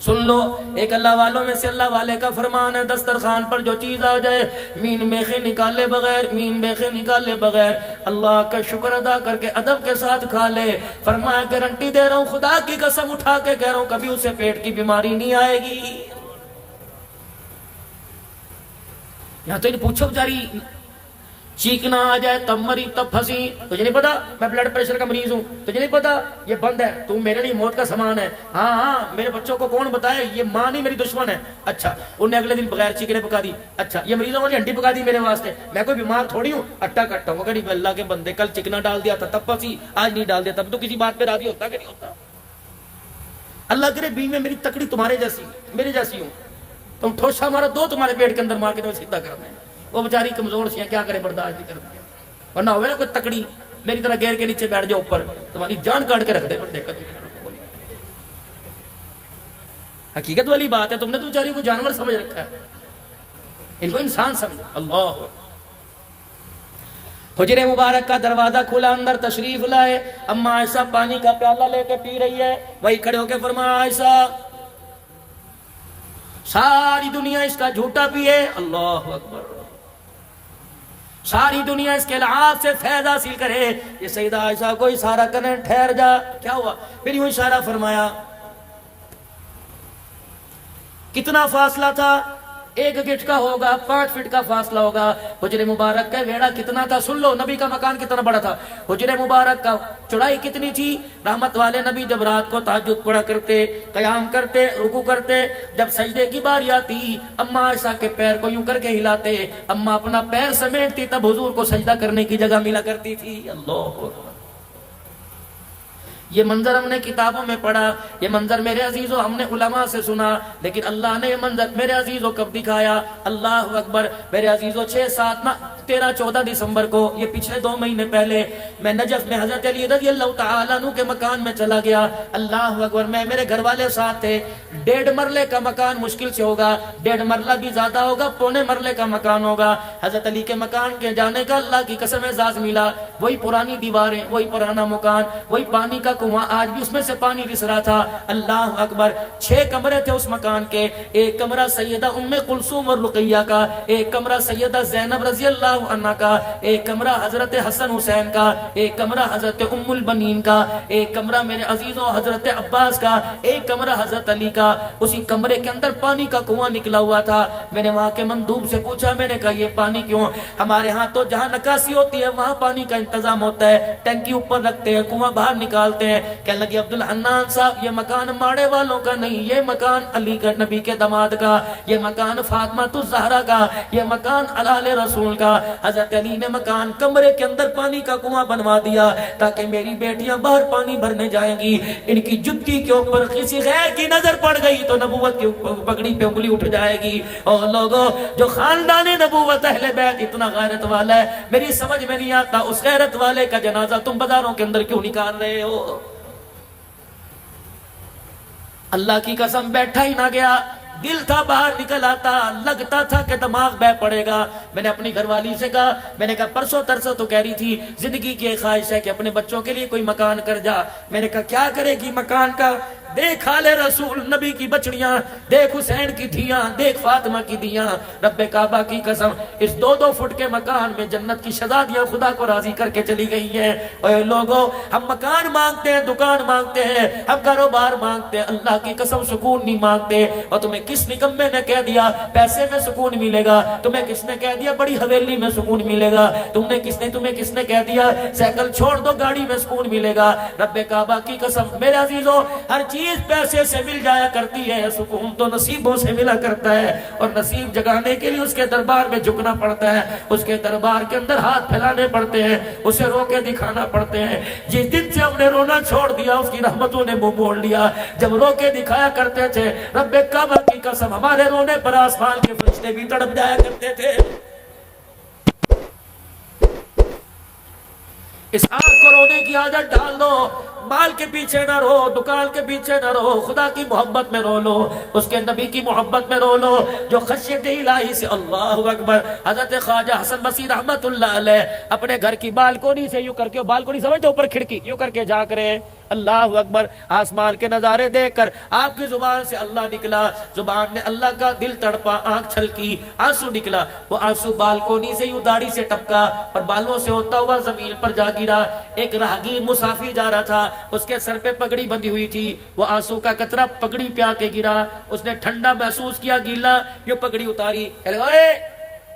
سن لو، ایک اللہ والوں میں سے اللہ والے کا فرمان ہے، دسترخوان پر جو چیز آ جائے مین میخے نکالے بغیر اللہ کا شکر ادا کر کے ادب کے ساتھ کھا لے۔ فرمایا گارنٹی دے رہا ہوں، خدا کی قسم اٹھا کے کہہ رہا ہوں، کبھی اسے پیٹ کی بیماری نہیں آئے گی۔ یہاں تو انہیں پوچھو بیچاری چیخنا آ جائے تب مری تب پھنسی، تجھے نہیں پتا میں بلڈ پریشر کا مریض ہوں، تجھے نہیں پتا یہ بند ہے، تو میرے لیے موت کا سامان ہے۔ ہاں میرے بچوں کو کون بتائے یہ ماں نہیں میری دشمن ہے۔ اچھا انہیں اگلے دن بغیر چیکنے پکا دی، اچھا یہ مریضوں والی ہڈی پکا دی میرے واسطے، میں کوئی بیمار تھوڑی ہوں، اٹا کٹا ہوں۔ کہ اللہ کے بندے کل چکنا ڈال دیا تھا تب پھنسی، آج نہیں ڈال دیا تب تو کسی بات پہ راضی ہوتا کہ نہیں ہوتا؟ اللہ کرے بیوی میں میری تکڑی تمہارے جیسی میرے جیسی ہوں، تم ٹھوسا مارا دو تمہارے پیٹ کے اندر مار کے تمہیں سیدھا کرنا ہے۔ وہ بیچاری کمزور سی ہیں، کیا کرے، برداشت نہیں کرتی، اور نہ ہوئے نا کوئی تکڑی میری طرح گیر کے نیچے بیٹھ جاؤ اوپر، تمہاری جان کاٹ کے رکھ دے۔ حقیقت والی بات ہے، تم نے تو بیچاری کو جانور سمجھ رکھا ہے، ان کو انسان سمجھ۔ اللہ حجرے مبارک کا دروازہ کھلا، اندر تشریف لائے، اما عائشہ پانی کا پیالہ لے کے پی رہی ہے، وہی کھڑے ہو کے فرمایا عائشہ ساری دنیا اس کا جھوٹا پیے، اللہ اکبر، ساری دنیا اس کے لحاظ سے فیض حاصل کرے، یہ سیدہ عائشہ کو اشارہ کریں ٹھہر جا۔ کیا ہوا؟ پھر یوں اشارہ فرمایا، کتنا فاصلہ تھا؟ 1 گٹ کا ہوگا، 5 فٹ کا فاصلہ ہوگا۔ حجر مبارک کا ویڑا کتنا تھا؟ سن لو نبی کا مکان کتنا بڑا تھا۔ حجر مبارک کا چوڑائی کتنی تھی؟ رحمت والے نبی جب رات کو تہجد پڑھا کرتے، قیام کرتے، رکوع کرتے، جب سجدے کی باری آتی اما عائشہ کے پیر کو یوں کر کے ہلاتے، اما اپنا پیر سمیٹتی، تب حضور کو سجدہ کرنے کی جگہ ملا کرتی تھی۔ اللہ اکبر، یہ منظر ہم نے کتابوں میں پڑھا، یہ منظر میرے عزیزو ہم نے علماء سے سنا، لیکن اللہ نے یہ منظر میرے عزیزو کب دکھایا؟ اللہ اکبر میرے عزیزو 6، 7، 13، 14 دسمبر کو، یہ پچھلے 2 مہینے پہلے میں نجف میں حضرت علی رضی اللہ تعالیٰ عنہ کے مکان میں چلا گیا۔ اللہ اکبر، میں میرے گھر والے ساتھ تھے۔ 1.5 مرلے کا مکان مشکل سے ہوگا، 1.5 مرلہ بھی زیادہ ہوگا، 1.25 مرلے کا مکان ہوگا۔ حضرت علی کے مکان کے جانے کا اللہ کی قسم اعزاز ملا، وہی پرانی دیواریں، وہی پرانا مکان، وہی پانی کا کنواں، آج بھی اس میں سے پانی رس رہا تھا۔ اللہ اکبر، 6 کمرے تھے اس مکان کے، ایک کمرہ سیدہ ام کلثوم اور رقیہ کا، ایک کمرہ سیدہ زینب رضی اللہ عنہ کا، ایک کمرہ حضرت حسن حسین کا، ایک کمرہ حضرت ام البنین کا، ایک کمرہ میرے عزیزوں حضرت عباس کا، ایک کمرہ حضرت علی کا۔ اسی کمرے کے اندر پانی کا کنواں نکلا ہوا تھا۔ میں نے وہاں کے مندوب سے پوچھا، میں نے کہا یہ پانی کیوں؟ ہمارے ہاں تو جہاں نکاسی ہوتی ہے وہاں پانی کا انتظام ہوتا ہے، ٹینکی اوپر رکھتے ہیں، کنواں باہر نکالتے ہیں۔ کہنے لگے عبدالحنان صاحب یہ مکان ماڑے والوں کا نہیں، یہ مکان علی کا نبی کے داماد کا، یہ مکان فاطمہ الزہرا کا، یہ مکان آل رسول کا۔ حضرت علی نے مکان کمرے کے اندر پانی کا کنواں بنوا دیا تاکہ میری بیٹیاں باہر پانی بھرنے جائیں گی، ان کی جتی کے اوپر کسی غیر کی نظر پڑ گئی تو نبوت کی پگڑی پہ انگلی اٹھ جائے گی۔ اور لوگوں جو خاندان نبوت اہل بیت اتنا غیرت والا ہے، میری سمجھ میں نہیں آتا اس غیرت والے کا جنازہ تم بازاروں کے اندر کیوں نکال رہے ہو؟ اللہ کی قسم بیٹھا ہی نہ گیا، دل تھا باہر نکل آتا، لگتا تھا کہ دماغ بہ پڑے گا۔ میں نے اپنی گھر والی سے کہا، میں نے کہا پرسوں ترسوں تو کہہ رہی تھی زندگی کی ایک خواہش ہے کہ اپنے بچوں کے لیے کوئی مکان کر جا۔ میں نے کہا کیا کرے گی مکان کا؟ دیکھ آل رسول نبی کی بچڑیاں، دیکھ حسین کی دھیاں، دیکھ فاطمہ کی دھیاں، رب کعبہ کی قسم اس 2-2 فٹ کے مکان میں جنت کی شہزادیاں خدا کو راضی کر کے چلی گئی ہیں۔ اے لوگوں ہم مکان مانگتے ہیں، دکان مانگتے ہیں، ہم کاروبار مانگتے ہیں، اللہ کی قسم سکون نہیں مانگتے۔ اور تمہیں کس نکمے نے کہہ دیا پیسے میں سکون ملے گا؟ تمہیں کس نے کہہ دیا بڑی حویلی میں سکون ملے گا؟ تمہیں کس نے کہہ دیا سائیکل چھوڑ دو گاڑی میں سکون ملے گا؟ رب کعبہ کی قسم میرے عزیزوں ہر چیز پیسے سے مل جایا کرتی ہے، سکون تو نصیبوں سے ملا کرتا ہے، اور نصیب جگانے کے لیے اس کے دربار میں جھکنا پڑتا ہے، اس کے دربار کے اندر ہاتھ پھیلانے پڑتے ہیں، اسے رو کے دکھانا پڑتے ہیں۔ جس دن سے ہم نے رونا چھوڑ دیا اس کی رحمتوں نے منہ موڑ لیا۔ جب رو کے دکھایا کرتے تھے رب کعبہ کی قسم ہمارے رونے پر آسمان کے فرشتے بھی تڑپ جایا کرتے تھے۔ اس آنکھ کو رونے کی عادت ڈال دو، مال کے پیچھے نہ رو، دکان کے پیچھے نہ رو، خدا کی محبت میں رو لو، اس کے نبی کی محبت میں رو لو، جو خشیت الہی سے اللہ اکبر۔ حضرت خواجہ حسن بصری رحمت اللہ علیہ اپنے گھر کی بالکونی سے یوں کر کے، بالکونی سمجھتے اوپر کھڑکی، یوں کر کے جھانک رہے ہیں، اللہ اکبر، آسمان کے نظارے دیکھ کر آپ کی زبان سے اللہ نکلا، زبان نے اللہ کا، دل تڑپا، آنکھ چھلکی، آنسو نکلا، وہ آنسو بالکونی سے یوں داڑھی سے ٹپکا اور بالوں سے ہوتا ہوا زمین پر جا گرا۔ ایک راہگیر مسافر جا رہا تھا، اس کے سر پہ پگڑی بندھی ہوئی تھی، وہ آنسو کا قطرہ پگڑی پہ آ کے گرا، اس نے ٹھنڈا محسوس کیا، گیلا، یہ پگڑی اتاری،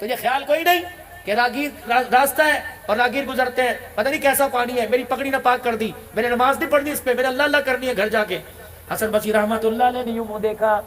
تجھے خیال کوئی نہیں کہ راگیر راستہ ہے اور راگیر گزرتے ہیں، پتہ نہیں کیسا پانی ہے، میری پگڑی نہ پاک کر دی، میں نے نماز نہیں پڑھنی اس پہ، میں نے اللہ اللہ کرنی ہے گھر جا کے۔ حسن بصری رحمت اللہ علیہ نے یوں منہ دیکھا،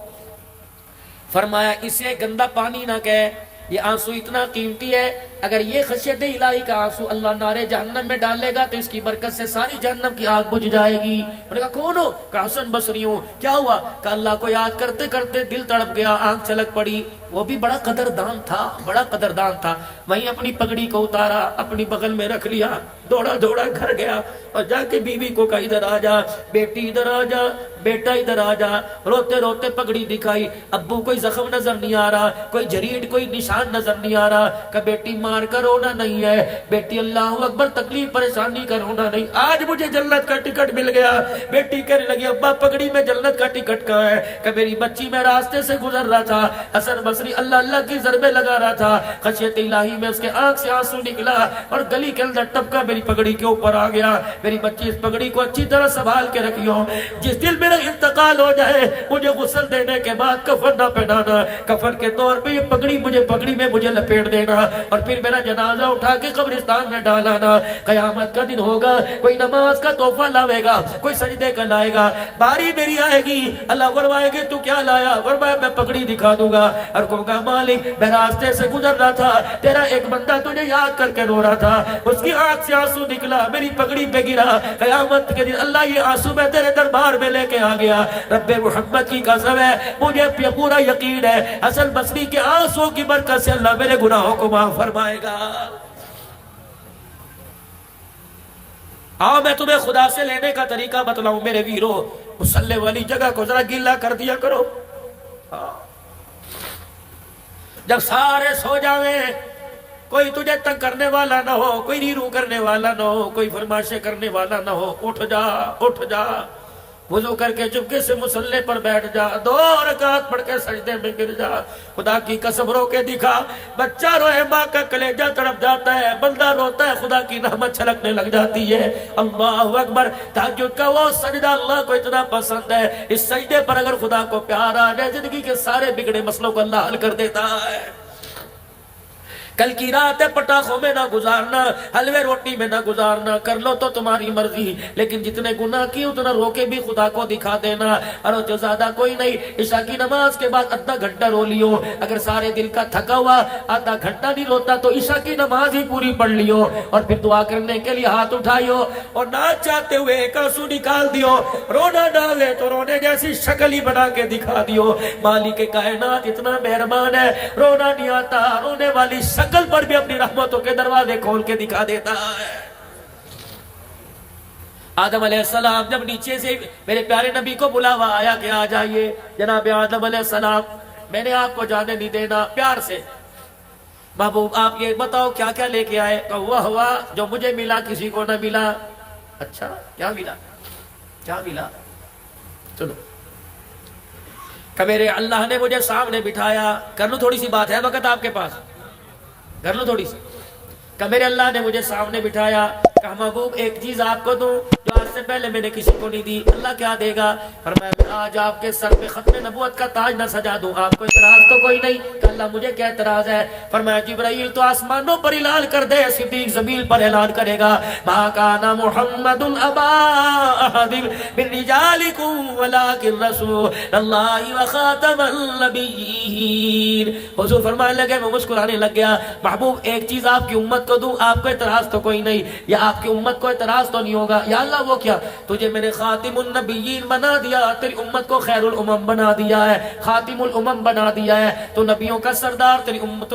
فرمایا اسے گندا پانی نہ کہے، یہ آنسو اتنا قیمتی ہے، اگر یہ خشیت الہی کا آنسو اللہ نارے جہنم میں ڈالے گا تو اس کی برکت سے ساری جہنم کی آگ بجھ جائے گی۔ انہوں نے کہا کون ہو؟ کہا حسن بصری ہوں۔ کیا ہوا؟ کہ اللہ کو یاد کرتے کرتے دل تڑپ گیا، آنکھ چھلک پڑی۔ وہ بھی بڑا قدردان تھا، بڑا قدردان تھا، وہیں اپنی پگڑی کو اتارا، اپنی بغل میں رکھ لیا، دوڑا دوڑا گھر گیا اور جا کے بیوی کو کہا ادھر آ جا بیٹی، ادھر آ جا بیٹا، ادھر آ جا۔ روتے روتے پگڑی دکھائی، ابو کوئی زخم نظر نہیں آ رہا، کوئی جریڈ، کوئی نشان نظر نہیں آ رہا، کہ بیٹی مار کر رونا نہیں ہے، بیٹی اللہ اکبر تکلیف پریشانی کا رونا نہیں، آج مجھے جنت کا ٹکٹ مل گیا۔ بیٹی کہنے لگی ابا پگڑی میں جنت کا ٹکٹ کہاں ہے؟ کہ میری بچی میں راستے سے گزر رہا تھا، حسن بصری اللہ اللہ کی ضربے لگا رہا تھا، خشیت الہی میں اس کے آنکھ سے آنسو نکلا اور گلی کے اندر ٹپکا میری پگڑی کے اوپر آ گیا۔ میری بچی اس پگڑی کو اچھی طرح سنبھال کے رکھیو، جس دل میرا انتقال ہو جائے مجھے غسل دینے کے بعد کفن نہ پہنانا، کفن کے طور پہ یہ پگڑی میں مجھے لپیٹ دینا اور پھر میرا جنازہ اٹھا کے قبرستان میں ڈالانا۔ قیامت کا دن ہوگا، کوئی نماز کا تحفہ لاوے گا، کوئی سجدے کا لائے گا، باری میری آئے گی، اللہ فرمائے گی تو کیا لایا؟ فرمایا میں پگڑی دکھا دوں گا اور کہوں گا مالک میں راستے سے گزر رہا تھا، تیرا ایک بندہ تجھے یاد کر کے رو رہا تھا، اس کی آنکھ سے آنسو نکلا، میری پگڑی پہ گرا، قیامت کے دن اللہ یہ آنسو میں تیرے دربار میں لے کے آ گیا۔ رب محمد کی قسم ہے مجھے پورا یقین ہے حسن بصری کے آنسو کی برکت سے اللہ میرے گناہوں کو معاف فرمائے گا۔ آؤ میں تمہیں خدا سے لینے کا طریقہ بتلاؤں میرے ویرو، مصلی والی جگہ کو ذرا گیلا کر دیا کرو۔ جب سارے سو جاویں، کوئی تجھے تنگ کرنے والا نہ ہو، کوئی ریرو کرنے والا نہ ہو، کوئی فرمائشیں کرنے والا نہ ہو، اٹھ جا اٹھ جا، وضو کر کے چپکے سے مصلی پر بیٹھ جا، 2 رکعت پڑھ کے سجدے میں گر جا، خدا کی قسم رو کے دکھا۔ بچہ روئے ماں کا کلیجہ تڑپ جاتا ہے، بندہ روتا ہے خدا کی رحمت چھلکنے لگ جاتی ہے۔ اللہ اکبر، تہجد کا وہ سجدہ اللہ کو اتنا پسند ہے، اس سجدے پر اگر خدا کو پیار آ جائے زندگی کے سارے بگڑے مسئلوں کو اللہ حل کر دیتا ہے۔ کل کی رات پٹاخوں میں نہ گزارنا، حلوے روٹی میں نہ گزارنا، کر لو تو تمہاری مرضی، لیکن جتنے گناہ کی اتنا رو کے بھی خدا کو دکھا دینا۔ اور جو زیادہ کوئی نہیں، عشاء کی نماز کے بعد آدھا گھنٹہ رو لیو، اگر سارے دل کا تھکا ہوا آدھا گھنٹہ نہیں روتا تو عشاء کی نماز ہی پوری پڑھ لیو، اور پھر دعا کرنے کے لیے ہاتھ اٹھائیو اور نہ چاہتے ہوئے ایک آنسو نکال دیو، رونا ڈالے تو رونے جیسی شکل ہی بنا کے دکھا دیو۔ مالک کائنات اتنا مہربان ہے، رونا نہیں آتا، رونے والی شکل پر بھی اپنی رحمتوں کے دروازے کھول کے دکھا دیتا ہے۔ آدم علیہ السلام جب نیچے سے میرے پیارے نبی کو بلاوا آیا کہ آ جائیے جناب آدم علیہ السلام، میں نے آپ کو جانے نہیں دینا، پیار سے محبوب آپ یہ بتاؤ کیا کیا لے کے آئے؟ کہ وہ ہوا جو مجھے ملا کسی کو نہ ملا۔ اچھا کیا ملا؟ کیا ملا؟ چلو کہ میرے اللہ نے مجھے سامنے بٹھایا، کر لوں تھوڑی سی بات ہے وقت آپ کے پاس، کر لوں تھوڑی سی، کہ میرے اللہ نے مجھے سامنے بٹھایا، کہا محبوب ایک چیز آپ کو دوں جو آج سے پہلے میں نے کسی کو نہیں دی۔ اللہ کیا دے گا؟ فرمایا میں آج آپ کے سر پہ ختم نبوت کا تاج نہ سجا دوں، آپ کو اعتراض تو کوئی نہیں؟ کہ اللہ مجھے کیا اعتراض ہے؟ فرمایا جبرائیل تو آسمانوں پر اعلان کر دے، صدیق زمین پر اعلان کرے گا، ما کان محمد ابا احد من رجالکم ولکن رسول اللہ وخاتم النبیین۔ حضور فرمانے لگے، میں مسکرانے لگ گیا، محبوب ایک چیز آپ کی امت کو دوں، آپ کو اعتراض تو کوئی نہیں، یا آپ کی امت کو اعتراض تو نہیں ہوگا؟ یا اللہ وہ کیا؟ تجھے میں نے خاتم النبیین بنا دیا، تیری امت کو خیر الامم بنا دیا ہے، خاتم الامم بنا دیا ہے، تو نبیوں کا سردار، تیری امت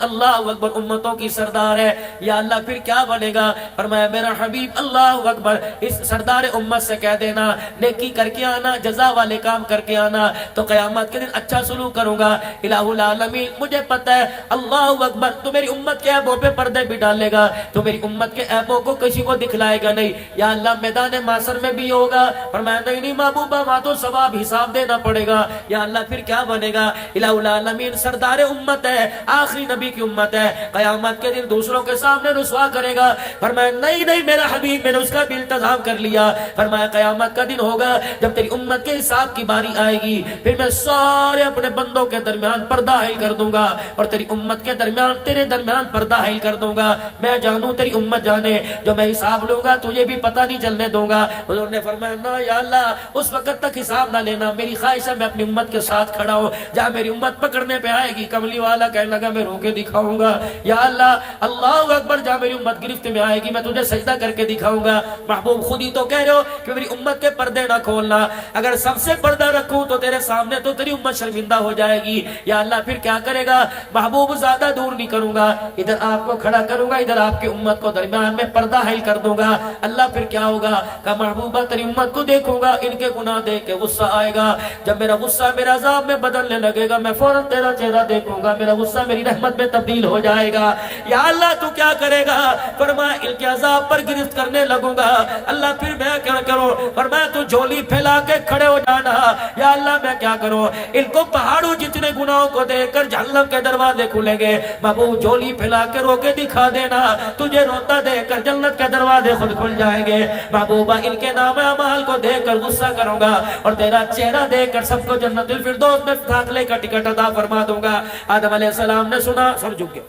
اللہ اکبر امتوں کی سردار ہے۔ یا اللہ پھر کیا بنے گا؟ فرمایا میرا حبیب اللہ اکبر اس سردار امت سے کہہ دینا نیکی کر کے آنا، جزا والے کام کر کے آنا، تو قیامت کے دن اچھا سلوک کروں گا۔ الہ العالمین مجھے پتہ ہے اللہ اکبر تو میری امت کے عیبوں پہ پردے بھی ڈالے گا، تو میری امت کے عیبوں کو کسی کو دکھلائے گا نہیں۔ یا اللہ میدان معاشر میں بھی ہوگا، فرمایا نہیں محبوبہ وہاں تو ثواب حساب دینا پڑے گا۔ یا اللہ پھر کیا بنے گا؟ الہ العالمین سردار امت ہے، آخری نبی کی امت ہے، قیامت کے دن دوسروں کے سامنے رسوا کرے گا۔ فرمایا نہیں میرا حبیب میں نے اس کا بھی انتظام کر لیا۔ فرمایا قیامت کا دن ہوگا جب تیری امت کے حساب کی باری آئے گی، پھر میں سارے اپنے بندوں کے درمیان پردہ حائل کر دوں گا، اور تیری امت کے درمیان تیرے درمیان پردہ حائل کر دوں گا۔ میں جانوں تیری امت جانے، جو میں حساب لوں گا تجھے بھی پتہ نہیں چلنے دوں گا۔ حضور نے فرمایا نا یا اللہ اس وقت تک حساب نہ لینا، میری خواہش ہے میں اپنی امت کے ساتھ کھڑا ہوں، جہاں میری امت پکڑنے پہ آئے گی کملی والا کہنے لگا میں رو کے دکھاؤں گا۔ یا اللہ اکبر جہاں میری امت گرفت میں آئے گی میں تجھے سجدہ کر کے دکھاؤں گا۔ محبوب خود ہی تو کہہ رہے ہو کہ میری امت کے پردے نہ کھولنا، اگر سب سے پردہ رکھوں تو تیرے سامنے تو تیری امت شرمندہ ہو جائے گی۔ یا اللہ پھر کیا کرے گا؟ محبوب زیادہ دور نہیں کروں گا، ادھر آپ کو کھڑا کروں گا، ادھر آپ کی امت کو درمیان میں پردہ حائل کر دوں گا۔ اللہ پھر کیا ہوگا؟ کہ محبوبہ تیری امت کو دیکھوں گا، ان کے گناہ دیکھ کے غصہ آئے گا، جب میرا غصہ میرا عذاب میں بدلنے لگے گا میں فوراً تیرا چہرہ دیکھوں گا، میرا غصہ میری رحمت میں تبدیل ہو جائے گا۔ یا اللہ تو کیا کرے گا؟ فرمایا ان کے عذاب پر گرفت کرنے لگوں گا۔ اللہ پھر میں کیا کروں؟ فرمایا تو جھولی پھیلا کے کھڑے ہو جانا۔ یا اللہ میں کیا کروں؟ ان کو پہاڑوں جتنے گناہوں کو دیکھ کر جہنم کے دروازے کھلیں گے، محبوب جھولی پھیلا کے رو کے دکھا دینا، تجھے روتا دیکھ کر جنت کے دروازے خود کھل جائیں گے۔ محبوبہ ان کے نام اعمال کو دیکھ کر غصہ کروں گا، اور تیرا چہرہ دیکھ کر سب کو جنت الفردوس میں داخلے کا ٹکٹ عطا فرما دوں گا۔ آدم علیہ السلام نے سنا، سر جھک گیا۔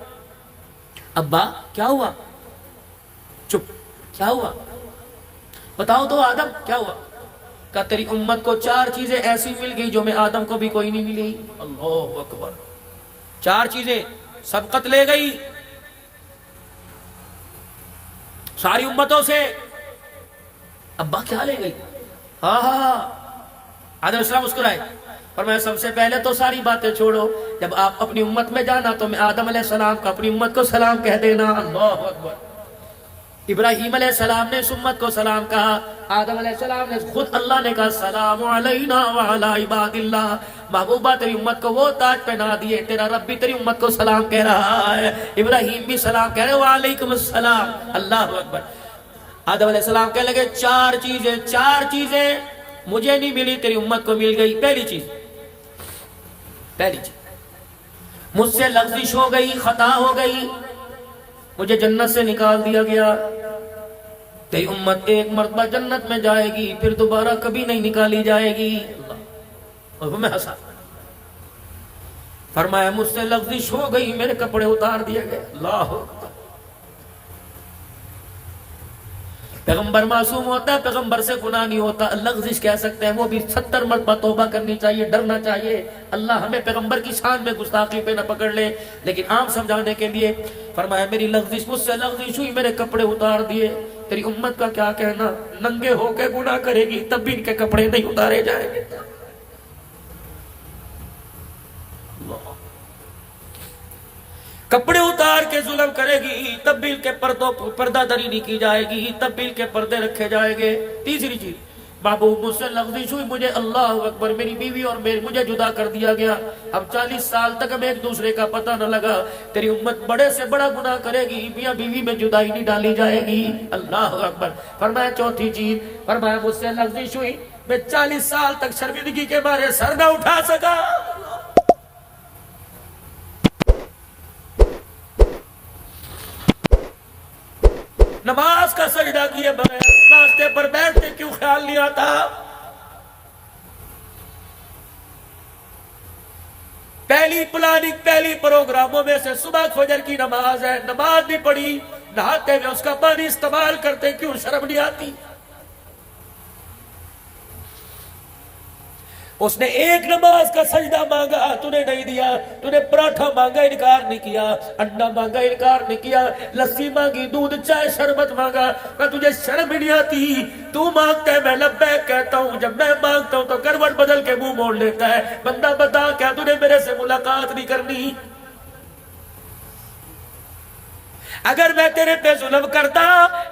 ابا کیا ہوا؟ چپ، کیا ہوا؟ بتاؤ تو آدم کیا ہوا؟ کہ تیری امت کو 4 چیزیں ایسی مل گئی جو میں آدم کو بھی کوئی نہیں ملی۔ اللہ اکبر، 4 چیزیں سبقت لے گئی ساری امتوں سے۔ ابا کیا لے گئی؟ ہاں آدم علیہ السلام مسکرائے، اور میں سب سے پہلے تو ساری باتیں چھوڑو، جب آپ اپنی امت میں جانا تو میں آدم علیہ السلام کا اپنی امت کو سلام کہہ دینا۔ اللہ اکبر، ابراہیم علیہ السلام نے اس امت کو سلام کہا، آدم علیہ السلام نے خود اللہ نے کہا سلام علینا وعلی عباد اللہ۔ محبوبہ تیری امت کو وہ تاج پہنا دیے، تیرا رب بھی تیری امت کو سلام کہہ رہا ہے، ابراہیم بھی سلام کہہ رہے وعلیکم السلام۔ اللہ اکبر، آدم علیہ السلام کہنے لگے 4 چیزیں مجھے نہیں ملی تیری امت کو مل گئی۔ پہلی چیز مجھ سے لغزش ہو گئی، خطا ہو گئی، مجھے جنت سے نکال دیا گیا، تیری امت ایک مرتبہ جنت میں جائے گی پھر دوبارہ کبھی نہیں نکالی جائے گی۔ اور میں ہنسا، فرمایا مجھ سے لغزش ہو گئی، میرے کپڑے اتار دیے گئے۔ اللہ اکبر، پیغمبر معصوم ہوتا ہے، پیغمبر سے گناہ نہیں ہوتا، لغزش کہہ سکتے ہیں، وہ بھی 70 مرتبہ توبہ کرنی چاہیے، ڈرنا چاہیے، اللہ ہمیں پیغمبر کی شان میں گستاخی پہ نہ پکڑ لے۔ لیکن عام سمجھانے کے لیے فرمایا میری لغزش، مجھ سے لغزش ہوئی، میرے کپڑے اتار دیے۔ تیری امت کا کیا کہنا؟ ننگے ہو کے گناہ کرے گی تب بھی ان کے کپڑے نہیں اتارے جائیں گے۔ کپڑے اتار کے ظلم کرے گی تب بھی ان کے پردہ دری نہیں کی جائے گی، تب بھی ان کے پردے رکھے جائیں گے۔ تیسری چیز، محبوب مجھ سے لغزش ہوئی، مجھے اللہ اکبر میری بیوی اور مجھے جدا کر دیا گیا، اب 40 سال تک ہمیں ایک دوسرے کا پتہ نہ لگا، تیری امت بڑے سے بڑا گناہ کرے گی، میاں بیوی میں جدائی نہیں ڈالی جائے گی۔ اللہ اکبر، فرمایا چوتھی چیز، فرمایا مجھ سے لغزش ہوئی، میں 40 سال تک شرمندگی کے مارے سر نہ اٹھا سکا۔ نماز کا سجدہ کیے بغیر ناشتے پر بیٹھتے کیوں خیال نہیں آتا؟ پہلی پلاننگ، پہلی پروگراموں میں سے صبح فجر کی نماز ہے، نماز نہیں پڑھی، نہاتے ہوئے اس کا پانی استعمال کرتے کیوں شرم نہیں آتی؟ اس نے ایک نماز کا سجدہ مانگا تو نے نہیں دیا، تو نے پراٹھا مانگا انکار نہیں کیا، انڈا مانگا انکار نہیں کیا، لسی مانگی، دودھ چائے شربت مانگا کہ تجھے شرم نہیں آتی، تو مانگتا ہے میں لبیک کہتا ہوں، جب میں مانگتا ہوں تو کروٹ بدل کے منہ موڑ لیتا ہے۔ بندہ بتا کیا تو نے میرے سے ملاقات نہیں کرنی؟ اگر میں تیرے پہ ظلم کرتا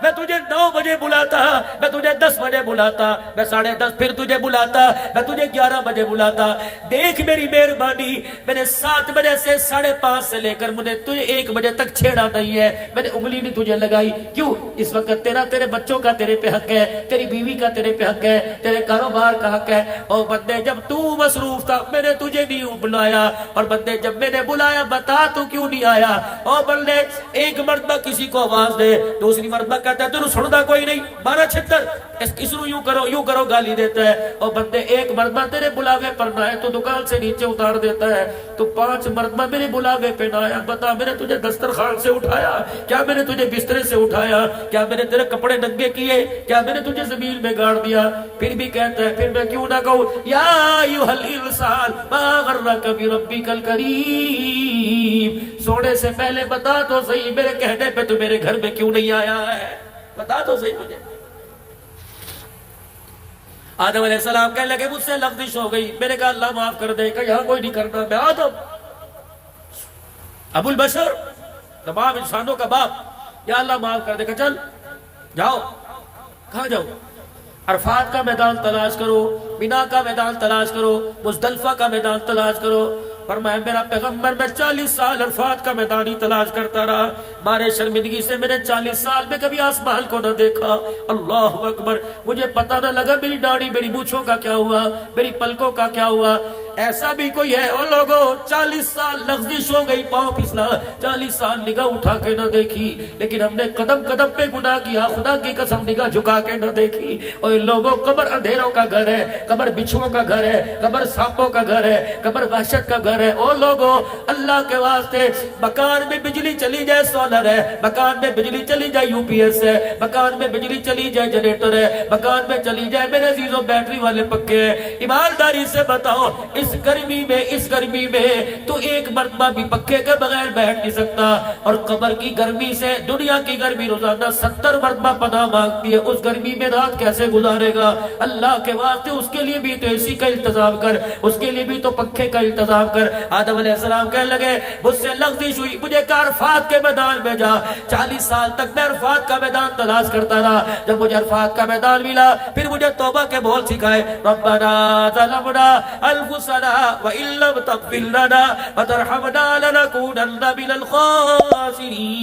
میں تجھے 9 بجے بلاتا، میں تجھے 10 بجے بلاتا، میں 10:30 پھر تجھے بلاتا، میں تجھے 11 بجے بلاتا۔ دیکھ میری مہربانی، میں نے 7 بجے سے 5:30 سے لے کر مجھے تجھے 1 بجے تک چھیڑا نہیں ہے، میں نے انگلی نہیں تجھے لگائی۔ کیوں؟ اس وقت تیرے بچوں کا تیرے پہ حق ہے، تیری بیوی کا تیرے پہ حق ہے، تیرے کاروبار کا حق ہے۔ اور بندے جب تو مصروف تھا میں نے تجھے نہیں بلایا، اور بندے جب میں نے بلایا بتا تو کیوں نہیں آیا؟ اور بندے ایک مرتبہ کسی کو آواز دے، دوسری مرتبہ کہتا ہے تو سندا کوئی نہیں، 12 چھتر اس نو یوں کرو گالی دیتا ہے۔ اور بندے ایک مرتبہ تیرے بلاوے پر نہ آئے تو دکان سے نیچے اتار دیتا ہے، تو 5 مرتبہ میرے بلاوے پہ نہ آیا، بتا میں نے تجھے دسترخوان سے اٹھایا کیا؟ میں نے تجھے بسترے سے اٹھایا کیا؟ میں نے تیرے کپڑے ننگے کیے کیا؟ میں نے تجھے زمین میں گاڑ دیا؟ پھر بھی کہتا ہے پھر میں کیوں نہ کہوں یا ایھا الانسان ما غرک بربک الکریم، سونے سے پہلے بتا تو صحیح میرے کہنے پہ تو میرے گھر میں کیوں نہیں آیا ہے؟ بتا تو صحیح مجھے۔ آدم علیہ السلام کہنے لگے مجھ سے لغزش ہو گئی، میں نے کہا اللہ معاف کر دے، کہ یہاں کوئی نہیں کرنا، میں آدم ابو البشر تمام انسانوں کا باپ، یا اللہ معاف کر دے، کہ چل جاؤ۔ کہاں جاؤ؟ عرفات کا میدان تلاش کرو، مینا کا میدان تلاش کرو، مزدلفہ کا میدان تلاش کرو۔ فرمایا میرا پیغمبر میں 40 سال عرفات کا میدان ہی تلاش کرتا رہا، مارے شرمندگی سے میں نے 40 سال میں کبھی آسمان کو نہ دیکھا۔ اللہ اکبر، مجھے پتہ نہ لگا میری داڑھی میری مونچھوں کا کیا ہوا، میری پلکوں کا کیا ہوا۔ ایسا بھی کوئی ہے اور لوگوں 40 سال لغزش ہو گئی، پاؤں پھسلا، 40 سال نگاہ اٹھا کے نہ دیکھی، لیکن ہم نے قدم قدم پہ گناہ کیا، خدا کی قسم نگاہ جھکا کے نہ دیکھی۔ اور لوگوں قبر اندھیروں کا گھر ہے، قبر بچھوؤں کا گھر ہے، قبر سانپوں کا گھر ہے، قبر وحشت کا گھر ہے۔ اور لوگوں اللہ کے واسطے مکان میں بجلی چلی جائے سولر ہے، مکان میں بجلی چلی جائے یو پی ایس ہے، مکان میں بجلی چلی جائے جنریٹر ہے، مکان میں چلی جائے میرے عزیزوں بیٹری والے پکے ہیں۔ ایمانداری سے بتاؤ اس گرمی میں تو ایک مرتبہ بھی پکے کے بغیر بیٹھ نہیں سکتا، اور قبر کی گرمی سے دنیا کی گرمی روزانہ 70 مرتبہ پناہ مانگتی ہے، اس گرمی میں رات کیسے گزارے گا؟ اللہ کے واسطے اس کے لیے بھی تو اے سی کا انتظام کر، اس کے لیے بھی تو پکے کا انتظام کر۔ آدم علیہ السلام کہنے لگے مجھ سے لغزش ہوئی، مجھے کہا عرفات کے میدان میں جا۔ 40 سال تک میں عرفات کا میدان تلاش کرتا رہا، جب مجھے عرفات کا میدان ملا پھر مجھے توبہ کے بول سکھائے، ربنا ظلمنا انفسنا وان لم تغفر لنا وترحمنا لنكونن من الخاسرین۔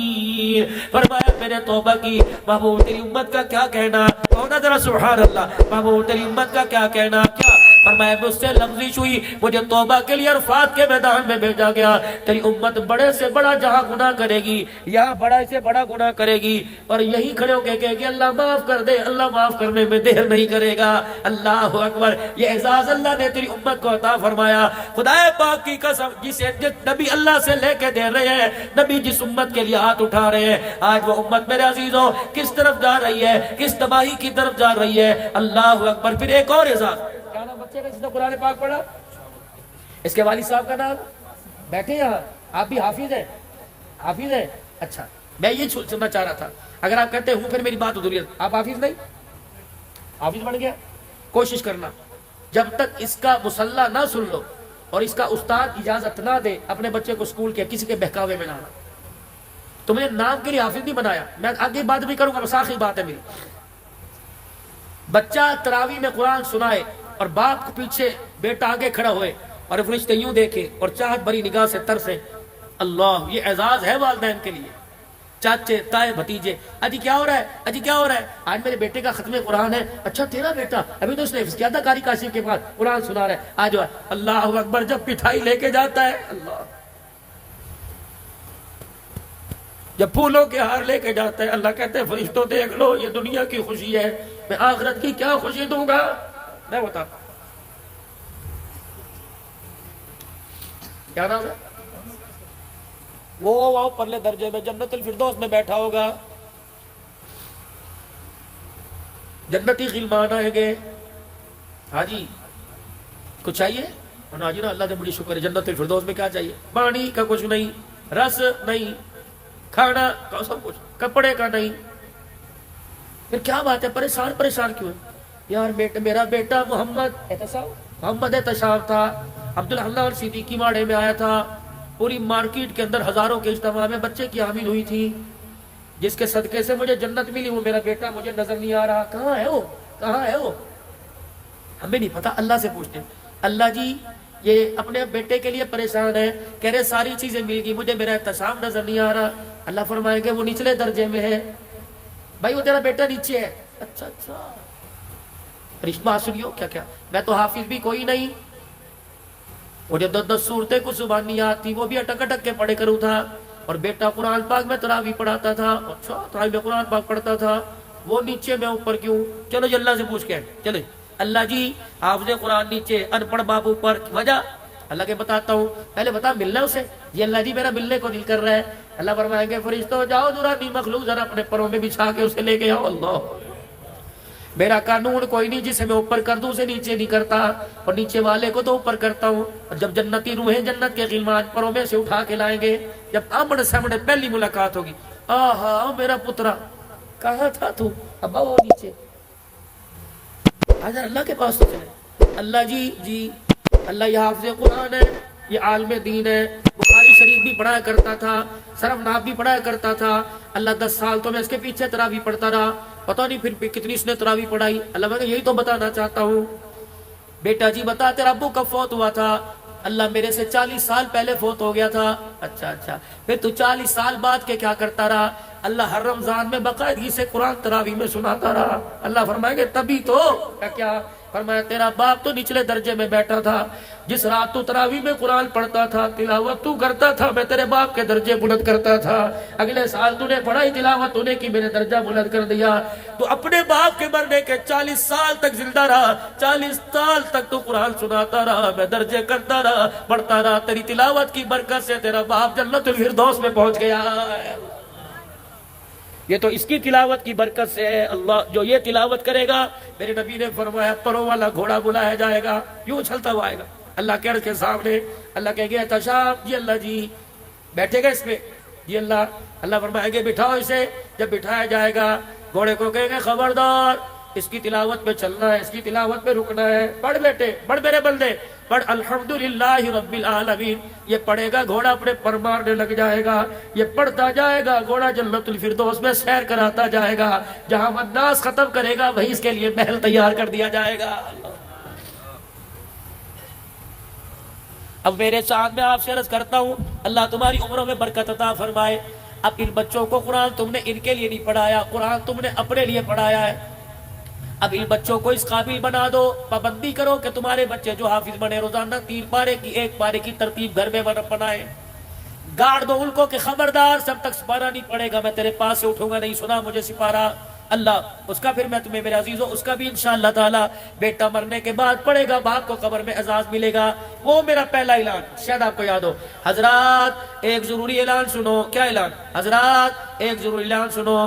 فرمایا میں نے توبہ کی، محبوب تیری امت کا کیا کہنا؟ کہو ذرا سبحان اللہ، محبوب تیری امت کا کیا کہنا؟ کیا فرمایا مجھ سے لغزش ہوئی، مجھے توبہ کے لیے عرفات کے میدان میں بھیجا گیا۔ تیری امت بڑے سے بڑا جہاں گناہ کرے گی، یہاں بڑا سے بڑا گناہ کرے گی، اور یہی کھڑے ہو کے کہے گی اللہ معاف کر دے، اللہ معاف کرنے میں دیر نہیں کرے گا۔ اللہ اکبر، یہ اعزاز اللہ نے تیری امت کو عطا فرمایا۔ خدا پاک کی قسم، جس نبی اللہ سے لے کے دے رہے ہیں، نبی جس امت کے لیے ہاتھ اٹھا رہے ہیں، آج وہ امت میرے عزیزوں کس طرف جا رہی ہے، کس تباہی کی طرف جا رہی ہے۔ اللہ اکبر۔ پھر ایک اور اعزاز، کیا نام بچے کا جس نے قرآن پاک پڑھا؟ اس کے والد صاحب کا نام؟ بیٹھے یہاں، آپ بھی حافظ ہیں؟ حافظ ہیں؟ اچھا، میں یہ سننا چاہ رہا تھا، اگر آپ کہتے ہوں پھر میری بات ادھوری ہے، آپ حافظ نہیں؟ حافظ بن گیا؟ کوشش کرنا جب تک اس کا مسلح نہ سن لو اور اس کا استاد اجازت نہ دے اپنے بچے کو اسکول کے کسی کے بہکاوے میں نہ آنا۔ تو میں نے نام کے لیے حافظ نہیں بنایا، میں آگے بات بھی کروں گا، بس آخری بات ہے میری۔ بچہ تراویح میں قرآن سنائے اور باپ کو پیچھے بیٹا آگے کھڑا ہوئے اور فرشتے یوں دیکھے اور چاہت بھری نگاہ سے ترسے، اللہ، یہ اعزاز ہے والدین کے لیے۔ چاچے تائے بھتیجے، اجی کیا ہو رہا ہے، اجی کیا ہو رہا ہے؟ آج میرے بیٹے کا ختم قرآن ہے۔ اچھا تیرا بیٹا، ابھی تو اس نے حفظ کیا تھا قاری کاشف کے بعد، قرآن سنا رہا ہے، آج اللہ اکبر۔ جب پٹھائی لے کے جاتا ہے، اللہ، جب پھولوں کے ہار لے کے جاتا ہے، اللہ کہتے ہیں فرشتوں دیکھ لو، یہ دنیا کی خوشی ہے، میں آخرت کی کیا خوشی دوں گا؟ میں بتا کیا نام ہے وہ پرلے درجے میں جنت الفردوس میں بیٹھا ہوگا، جنتی غلمان آئیں گے، ہاں جی، کچھ چاہیے؟ اور جی نا اللہ نے بڑی شکر ہے، جنت الفردوس میں کیا چاہیے؟ پانی کا کچھ نہیں، رس نہیں، کھانا کا سب کچھ، کپڑے کا نہیں. پھر کیا بات ہے، پریشان پریشان کیوں ہے؟ یار میرا بیٹا محمد احتشام تھا، عبدالحنان صدیقی واڑے میں آیا تھا، پوری مارکیٹ کے اندر ہزاروں کے اجتماع میں بچے کی حامل ہوئی تھی، جس کے صدقے سے مجھے جنت ملی، وہ میرا بیٹا مجھے نظر نہیں آ رہا، کہاں ہے وہ، کہاں ہے وہ؟ ہمیں نہیں پتا، اللہ سے پوچھتے ہیں. اللہ جی یہ اپنے بیٹے کے لیے پریشان ہے، کہہ رہے ساری چیزیں مل گئی، مجھے میرا احتشام نظر نہیں آ رہا. اللہ فرمائیں گے وہ نچلے درجے میں ہے، بھائی وہ تیرا بیٹا نیچے ہے. اچھا اچھا رشمہ سنیو، کیا کیا میں تو حافظ بھی کوئی نہیں، مجھے 10 صورتیں کچھ زبان نہیں آتی، وہ بھی اٹک اٹک کے پڑھے کروں تھا، اور بیٹا قرآن پاک میں تراویح پڑھاتا تھا. اچھا تراویح میں قرآن پاک پڑھتا تھا، وہ نیچے میں اوپر کیوں؟ چلو جی اللہ سے پوچھ کے چلے. اللہ جی حافظ قرآن نیچے، ان پڑھ باپ اوپر، وجہ اللہ کے بتاتا ہوں، پہلے بتا ملنا اسے. یہ اللہ جی میرا ملنے کو دل کر رہا ہے. اللہ فرمائیں گے فرشتوں جاؤ ذرا مخلوق ذرا اپنے پروں میں بچھا کے اسے لے کے آؤ. اللہ میرا قانون کوئی نہیں جسے میں اوپر کر دوں اسے نیچے نہیں کرتا، اور نیچے والے کو تو اوپر کرتا ہوں. اور جب جنتی روحیں جنت کے غلمان پروں میں سے اٹھا کے لائیں گے، جب آمنے سامنے پہلی ملاقات ہوگی، آہا میرا پترا کہاں تھا تو، ابا وہ نیچے حضر اللہ کے پاس تو چلے. اللہ جی اللہ یہ حافظ قرآن ہے، یہ عالم دین ہے، بخاری شریف بھی پڑھایا کرتا تھا، سرف ناب بھی پڑھایا کرتا تھا. اللہ 10 سال تو میں اس کے پیچھے تراویح پڑھتا رہا، پتہ نہیں پھر کتنی اس نے تراویح پڑھائی. اللہ میں یہی تو بتانا چاہتا ہوں. بیٹا جی بتا تیرا ابو کب فوت ہوا تھا؟ اللہ میرے سے 40 سال پہلے فوت ہو گیا تھا. اچھا پھر تو 40 سال بعد کے کیا کرتا رہا؟ اللہ ہر رمضان میں باقاعدگی سے قرآن تراویح میں سناتا رہا. اللہ فرمائیں گے تبھی تو کیا فرمایا تیرا باپ تو نچلے درجے میں بیٹھا تھا، جس رات تو تراویح میں قرآن پڑھتا تھا، تلاوت تو کرتا تھا، میں تیرے باپ کے درجے بلند کرتا تھا. اگلے سال تو نے پڑھائی تلاوت تو نے کی، میں نے درجہ بلند کر دیا. تو اپنے باپ کے مرنے کے 40 سال تک زندہ رہا، 40 سال تک تو قرآن سناتا رہا، میں درجے کرتا رہا، پڑھتا رہا. تیری تلاوت کی برکت سے تیرا باپ جنت الفردوس میں پہنچ گیا. یہ تو اس کی تلاوت کی برکت سے ہے. اللہ جو یہ تلاوت کرے گا، میرے نبی نے فرمایا پروں والا گھوڑا بلایا جائے گا، یوں اچھلتا ہوا آئے گا اللہ کے عرش کے سامنے. اللہ کہے گا احتشام جی، اللہ جی بیٹھے گا اس پہ جی، اللہ فرمائے گے بٹھاؤ اسے. جب بٹھایا جائے گا گھوڑے کو کہیں گے خبردار اس کی تلاوت پہ چلنا ہے، اس کی تلاوت پہ رکنا ہے. پڑھ بیٹے، پڑھ میرے بندے، پڑھ الحمدللہ رب العالمین. یہ پڑھے گا گھوڑا اپنے پر مارنے لگ جائے گا، یہ پڑھتا جائے گا گھوڑا جنت الفردوس میں سیر کراتا جائے گا. جہاں والناس ختم کرے گا وہیں اس کے لیے محل تیار کر دیا جائے گا. اب میرے ساتھ میں آپ سے عرض کرتا ہوں، اللہ تمہاری عمروں میں برکت عطا فرمائے. اب ان بچوں کو قرآن تم نے ان کے لیے نہیں پڑھایا، قرآن تم نے اپنے لیے پڑھایا ہے. اب ان بچوں کو اس قابل بنا دو، پابندی کرو کہ تمہارے بچے جو حافظ بنے روزانہ 3 پارے کی 1 پارے کی ترتیب گھر میں بنائے. گاڑ دو ان کو کہ خبردار سب تک سپارہ نہیں پڑے گا، میں تیرے پاس سے اٹھوں گا نہیں سنا مجھے سپارہ. اللہ اس کا پھر میں تمہیں میرے عزیزوں اس کا بھی انشاءاللہ تعالی بیٹا مرنے کے بعد پڑے گا، باپ کو قبر میں اعزاز ملے گا. وہ میرا پہلا اعلان شاید آپ کو یاد ہو. حضرات ایک ضروری اعلان سنو. کیا اعلان؟ حضرات ایک ضروری اعلان سنو.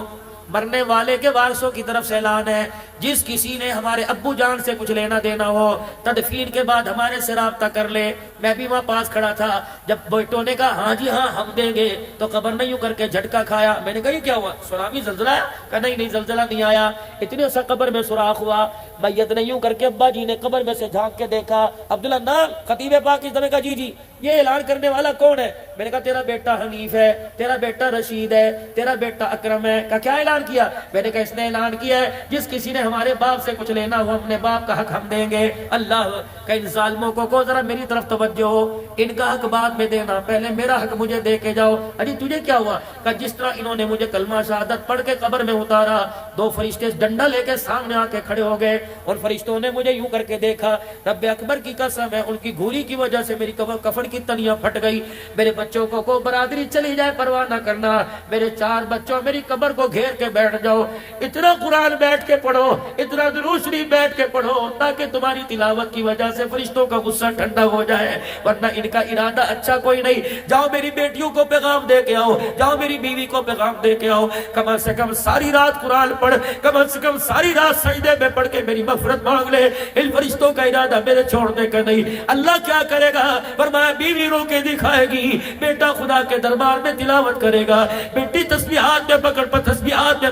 مرنے والے کے وارثوں کی طرف سے اعلان ہے، جس کسی نے ہمارے ابو جان سے کچھ لینا دینا ہو تدفین کے بعد ہمارے سے رابطہ کر لے. میں بھی وہاں پاس کھڑا تھا، جب بیٹوں نے کہا ہاں جی ہاں ہم دیں گے تو قبر نہیں یوں کر کے جھٹکا کھایا. میں نے کہا یہ کیا ہوا؟ سونامی زلزلہ ہے؟ کہا نہیں زلزلہ نہیں آیا، اتنے سا قبر میں سوراخ ہوا. میت نے یوں کر کے ابا جی نے قبر میں سے جھانک کے دیکھا. عبداللہ نام خطیب پاک اس دفعہ کا جی یہ اعلان کرنے والا کون ہے؟ میں نے کہا تیرا بیٹا حنیف ہے، تیرا بیٹا رشید ہے، تیرا بیٹا اکرم ہے. کہا کیا اعلان کیا؟ میں نے کہا اس نے اعلان کیا ہے جس کسی نے ہمارے باپ سے کچھ لینا ہو اپنے باپ کا حق ہم دیں گے. اللہ کہ ان ظالموں کو ذرا میری طرف توجہ ہو، ان کا حق بعد میں دینا، پہلے میرا حق مجھے دے کے جاؤ. ارے تجھے کیا ہوا؟ کہ جس طرح انہوں نے مجھے کلمہ شہادت پڑھ کے قبر میں اتارا، 2 فرشتے ڈنڈا لے کے سامنے آ کے کھڑے ہو گئے، اور فرشتوں نے مجھے یوں کر کے دیکھا. رب اکبر کی قسم ہے ان کی گھوری کی وجہ سے میری کفن کی تنیاں پھٹ گئی. میرے بچوں کو برادری چلی جائے پرواہ نہ کرنا، میرے 4 بچوں میری قبر کو گھیر کے کے بیٹھ جاؤ, اتنا قرآن بیٹھ کے پڑھو, اتنا درود شریف بیٹھ کے پڑھو, تاکہ تمہاری تلاوت کی وجہ سے فرشتوں کا غصہ ٹھنڈا ہو جائے, ورنہ ان کا ارادہ اچھا کوئی نہیں. جاؤ میری بیٹیوں کو پیغام دے کے آؤ, جاؤ میری بیوی کو پیغام دے کے آؤ, کم سے کم ساری رات قرآن پڑھ, کم سے کم ساری رات سجدے میں پڑھ کے میری مغفرت مانگ لے. ان فرشتوں کا ارادہ میرے چھوڑنے کا نہیں. اللہ کیا کرے گا؟ فرمایا بیوی رو کے دکھائے گی, بیٹا خدا کے دربار میں تلاوت کرے گا, بیٹی تسبیحات میں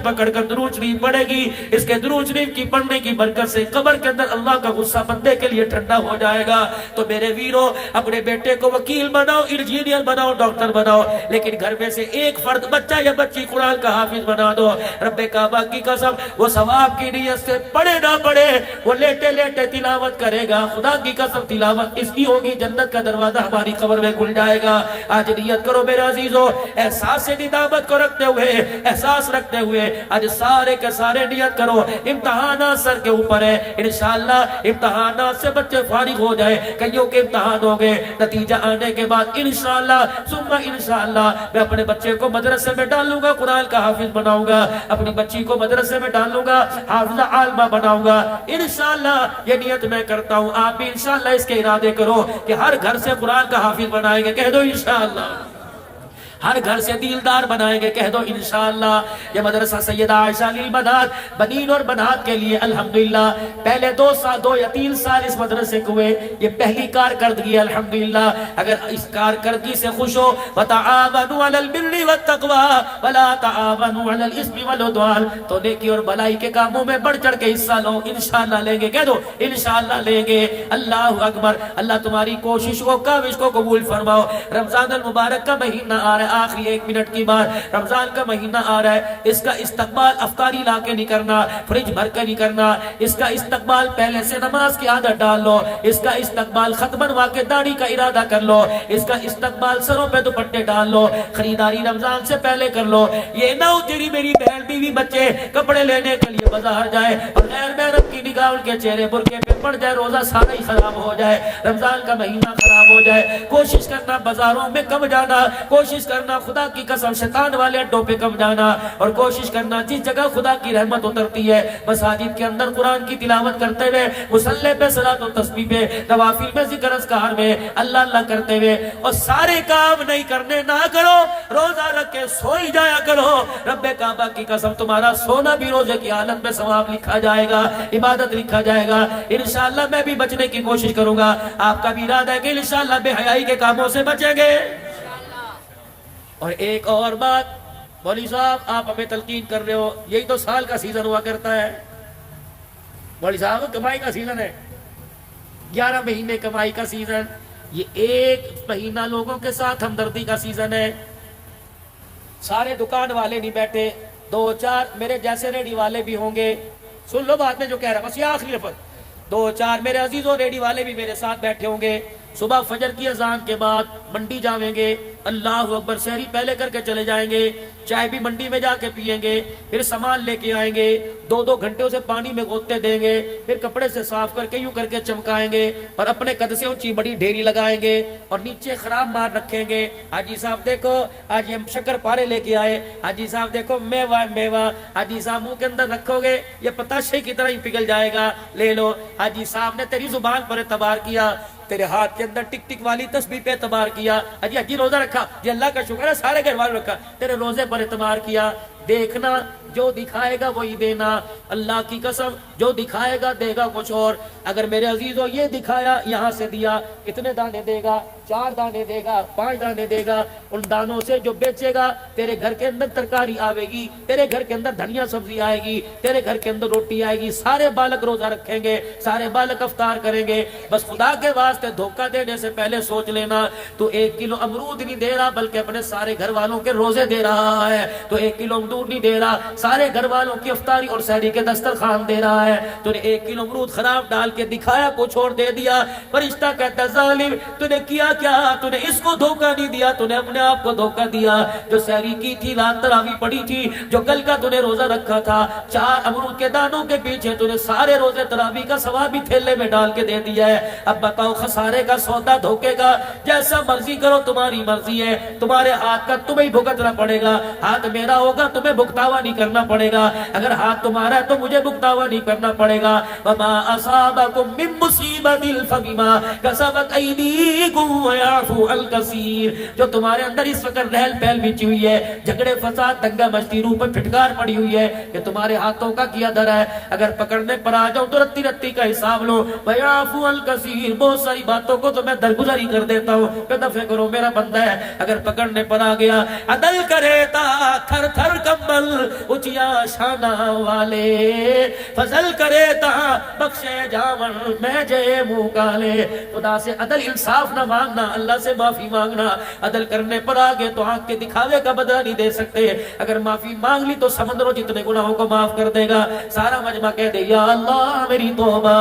پکڑ کر درود شریف پڑھے گی. اس کے درود شریف کی پڑھنے کی برکت سے قبر کے اندر اللہ کا غصہ بندے کے لیے ٹھنڈا ہو جائے گا. تو میرے ویرو, اپنے بیٹے کو وکیل بناؤ, انجینئر بناؤ, ڈاکٹر بناؤ, لیکن گھر میں سے ایک فرد بچہ یا بچی قرآن کا حافظ بنا دو. رب کعبہ کی قسم, وہ ثواب کی نیت سے پڑھے نہ پڑھے, وہ لیٹے لیٹے تلاوت کرے گا. خدا کی قسم تلاوت اس کی ہوگی, جنت کا دروازہ ہماری قبر میں کھل جائے گا. آج نیت کرو میرے عزیزو, احساس ندامت کو رکھتے ہوئے, احساس رکھتے ہوئے آج سارے کے سارے نیت کرو. امتحانات سر کے اوپر ہے, انشاءاللہ امتحانات سے بچے فارغ ہو جائے. کئیوں کے امتحان ہو گئے, نتیجہ آنے کے بعد انشاءاللہ ثم انشاءاللہ میں اپنے بچے کو مدرسے میں ڈالوں گا, قرآن کا حافظ بناؤں گا. اپنی بچی کو مدرسے میں ڈالوں گا, حافظہ عالمہ بناؤں گا. انشاءاللہ یہ نیت میں کرتا ہوں, آپ بھی انشاءاللہ اس کے ارادے کرو کہ ہر گھر سے قرآن کا حافظ بنائیں گے. کہہ دو انشاءاللہ. ہر گھر سے دیلدار بنائیں گے. کہہ دو انشاءاللہ. یہ مدرسہ سیدہ عائشہ للبنات, بنین اور بنات کے لیے الحمدللہ پہلے 2 یا 3 سال اس مدرسے کو ہوئے. یہ پہلی کارکردگی الحمدللہ. اگر اس کارکردگی سے خوش ہو, وَتَعَاوَنُوا عَلَى الْبِرِّ وَالتَّقْوَىٰ وَلَا تَعَاوَنُوا عَلَى الْإِثْمِ وَالْعُدْوَانِ, تو نیکی اور بھلائی کے کاموں میں بڑھ چڑھ کے حصہ لو. انشاءاللہ لیں گے. کہہ دو انشاءاللہ لیں گے. اللہ اکبر. اللہ تمہاری کوشش کو, کاوش کو قبول فرماؤ. رمضان المبارک کا مہینہ آ رہا ہے, آخری 1 منٹ کی بات, رمضان کا مہینہ آ رہا ہے. اس کا استقبال افطاری لا کے نہیں کرنا, فریج بھر کے نہیں کرنا. اس کا استقبال پہلے سے نماز کی عادت ڈال لو. اس کا استقبال خط بنوا کے داڑھی کا ارادہ کر لو. اس کا استقبال سروں پہ دوپٹے ڈال لو. خریداری رمضان سے پہلے کر لو. یہ نہ ہو تیری میری بہن بیوی بچے کپڑے لینے کے لیے بازار جائے اور غیر محرم کی نگاہ ان کے چہرے برقعے پہ پڑ جائے, روزہ سارا ہی خراب ہو جائے, رمضان کا مہینہ خراب ہو جائے. کوشش کرنا بازاروں میں کم جانا, کوشش کرنا خدا کی قسم شیطان والے اڈوں پہ کم جانا, اور کوشش کرنا جس جگہ خدا کی رحمت اترتی ہے مساجد کے اندر قرآن کی تلاوت کرتے ہوئے, مصلی پہ صلاۃ و تسبیح پہ, نوافل میں ذکر اذکار میں اللہ اللہ کرتے ہوئے, اور سارے کام نہیں کرنے نہ کرو, روزہ رکھ کے سوئی جایا کرو. رب کعبہ کی قسم تمہارا سونا بھی روزے کی حالت میں ثواب لکھا جائے گا, عبادت لکھا جائے گا. انشاءاللہ میں بھی بچنے کی کوشش کروں گا. آپ کا بھی ارادہ ہے کہ انشاءاللہ بے حیائی کے کاموں سے بچیں گے. اور ایک اور بات, مولوی صاحب آپ ہمیں تلقین کر رہے ہو, یہی تو سال کا سیزن ہوا کرتا ہے. مولوی صاحب کمائی کا سیزن ہے, 11 مہینے کمائی کا سیزن. یہ 1 مہینہ لوگوں کے ساتھ ہمدردی کا سیزن ہے. سارے دکان والے نہیں بیٹھے, 2-4 میرے جیسے ریڈی والے بھی ہوں گے. سن لو بات میں جو کہہ رہا, بس یہ آخری لفظ. 2-4 میرے عزیزوں ریڈی والے بھی میرے ساتھ بیٹھے ہوں گے. صبح فجر کی اذان کے بعد منڈی جاویں گے, اللہ اکبر, شہری پہلے کر کے چلے جائیں گے, چائے بھی منڈی میں جا کے پئیں گے, پھر سامان لے کے آئیں گے, 2 گھنٹے اسے پانی میں گوتے دیں گے, پھر کپڑے سے صاف کر کے یوں کر کے چمکائیں گے, اور اپنے قد سے اونچی بڑی ڈھیری لگائیں گے, اور نیچے خراب مار رکھیں گے. حاجی صاحب دیکھو آج ہم شکر پارے لے کے آئے, حاجی صاحب دیکھو میوہ میوہ, حاجی صاحب منہ کے اندر رکھو گے یہ پتاشے کی طرح ہی پگھل جائے گا, لے لو. حاجی صاحب نے تیری زبان پر اعتبار کیا, تیرے ہاتھ کے اندر ٹک ٹک والی تسبیح پہ اعتبار کیا. حجی روزہ رکھا, جی اللہ کا شکر ہے, سارے گھر والوں رکھا, تیرے روزے پر اعتبار کیا. دیکھنا جو دکھائے گا وہی دینا. اللہ کی قسم جو دکھائے گا دے گا کچھ اور. اگر میرے عزیزوں یہ دکھایا, یہاں سے دیا, کتنے دانے دے گا؟ 4 دانے دے گا, 5 دانے دے گا. ان دانوں سے جو بیچے گا تیرے گھر کے اندر ترکاری آئے گی, تیرے گھر کے اندر دھنیا سبزی آئے گی, تیرے گھر کے اندر روٹی آئے گی. سارے بالک روزہ رکھیں گے, سارے بالک افطار کریں گے. بس خدا کے واسطے دھوکہ دینے سے پہلے سوچ لینا, تو 1 کلو امرود نہیں دے رہا بلکہ اپنے سارے گھر والوں کے روزے دے رہا ہے. تو 1 کلو امرود نہیں دے رہا, سارے گھر والوں کی افطاری اور سحری کے کے دسترخوان دے رہا ہے، تو نے 1 کلو امرود خراب ڈال کے دکھایا کو چھوڑ دے دیا۔ فرشتہ کہتا ظالم تو نے کیا کیا؟ تو نے اس کو دھوکہ نہیں دیا، تو نے اپنے آپ کو دھوکہ دیا۔ جو سحری کی تھی، رات تراویح پڑھی تھی، جو کل کا تو نے روزہ رکھا تھا، 4 امرود کے دانوں کے پیچھے تو نے سارے روزے تراویح کا ثواب بھی تھیلے میں ڈال کے دے دیا ہے۔ اب بتاؤ خسارے کا سودا دھوکے کا، جیسا مرضی کرو تمہاری مرضی ہے، تمہارے ہاتھ کا تمہیں بھگتنا پڑے گا۔ ہاتھ میرا ہوگا تمہیں بھگتاوا نہیں کرنا پڑے گا، اگر ہاتھ تمہارا ہے تو مجھے بھگتاوا نہیں کرنا پڑے گا۔ وما اصابکم من مصیبت فبما کسبت ایدیکم ویعفو عن کثیر۔ جو تمہارے اندر اس وقت رہل پہل بچی ہوئی ہے، جھگڑے فساد دنگا مچتی، روح پر پھٹکار پڑی ہوئی ہے، کہ تمہارے ہاتھوں کا کیا در ہے، اگر پکڑنے پر آ جاؤں تو رتی رتی کا حساب لو۔ ویعفو عن کثیر، بہت ساری باتوں کو تو میں درگزر ہی کر دیتا ہوں، کہ دفع کرو میرا بندہ ہے۔ اگر پکڑنے پر آ گیا، عدل کرے تا تھر تھر کمبل اچیا شانہ والے، فضل کرے تا بخشے جاون میں جے منہ کالے۔ خدا سے عدل انصاف نہ مانگنا، اللہ سے معافی مانگنا۔ عدل کرنے پر آگے تو آنکھ کے دکھاوے کا بدلہ نہیں دے سکتے، اگر معافی مانگ لی تو سمندروں جتنے گناہوں کو معاف کر دے گا۔ سارا مجمع کہہ دے یا اللہ میری توبہ،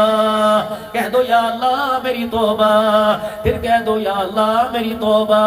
کہہ دو یا اللہ میری توبہ، پھر کہہ دو یا اللہ میری توبہ۔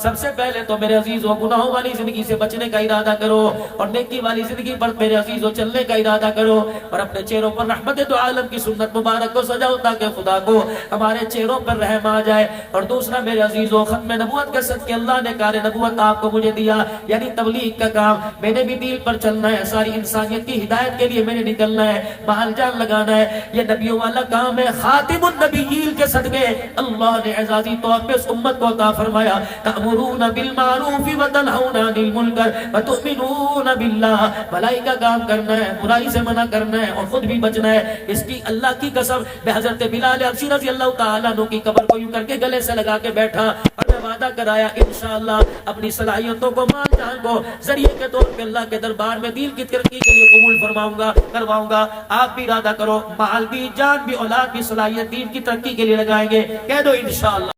سب سے پہلے تو میرے عزیزو گناہوں والی زندگی سے بچنے کا ارادہ کرو، اور نیکی والی زندگی پر میرے عزیزو چلنے کا ارادہ کرو، اور اپنے چہروں پر رحمت دو عالم کی سنت مبارک کو سجاؤ تاکہ خدا کو ہمارے چہروں پر رحم آ جائے۔ اور دوسرا میرے عزیزو ختم نبوت کے صدقے اللہ نے کار نبوت آپ کو مجھے دیا، یعنی تبلیغ کا کام، میں نے بھی دین پر چلنا ہے، ساری انسانیت کی ہدایت کے لیے میں نے نکلنا ہے، محل جان لگانا ہے، یہ نبیوں والا کام ہے۔ خاتم النبیین کے صدقے اللہ نے اعزازی طور پہ اس امت کو عطا فرمایا، تأمرون بالمعروف وتنہون عن المنکر وتؤمنون باللہ، بھلائی کا کام کرنا ہے، برائی سے منع کرنا ہے، اور خود بھی بچنا ہے۔ اس کی اللہ کی قسم، میں حضرت بلال حبشی رضی اللہ تعالیٰ عنہ کی قبر کو یوں کر کے گلے سے لگا کے بیٹھا، اور میں وعدہ کرایا انشاءاللہ اپنی صلاحیتوں کو، مال جان کو ذریعے کے طور پہ اللہ کے دربار میں دین کی ترقی کے لیے قبول فرماؤں گا، کرواؤں گا۔ آپ بھی ارادہ کرو، مال بھی، جان بھی، اولاد بھی، صلاحیت دین کی ترقی کے لیے لگائیں گے، کہہ دو انشاءاللہ۔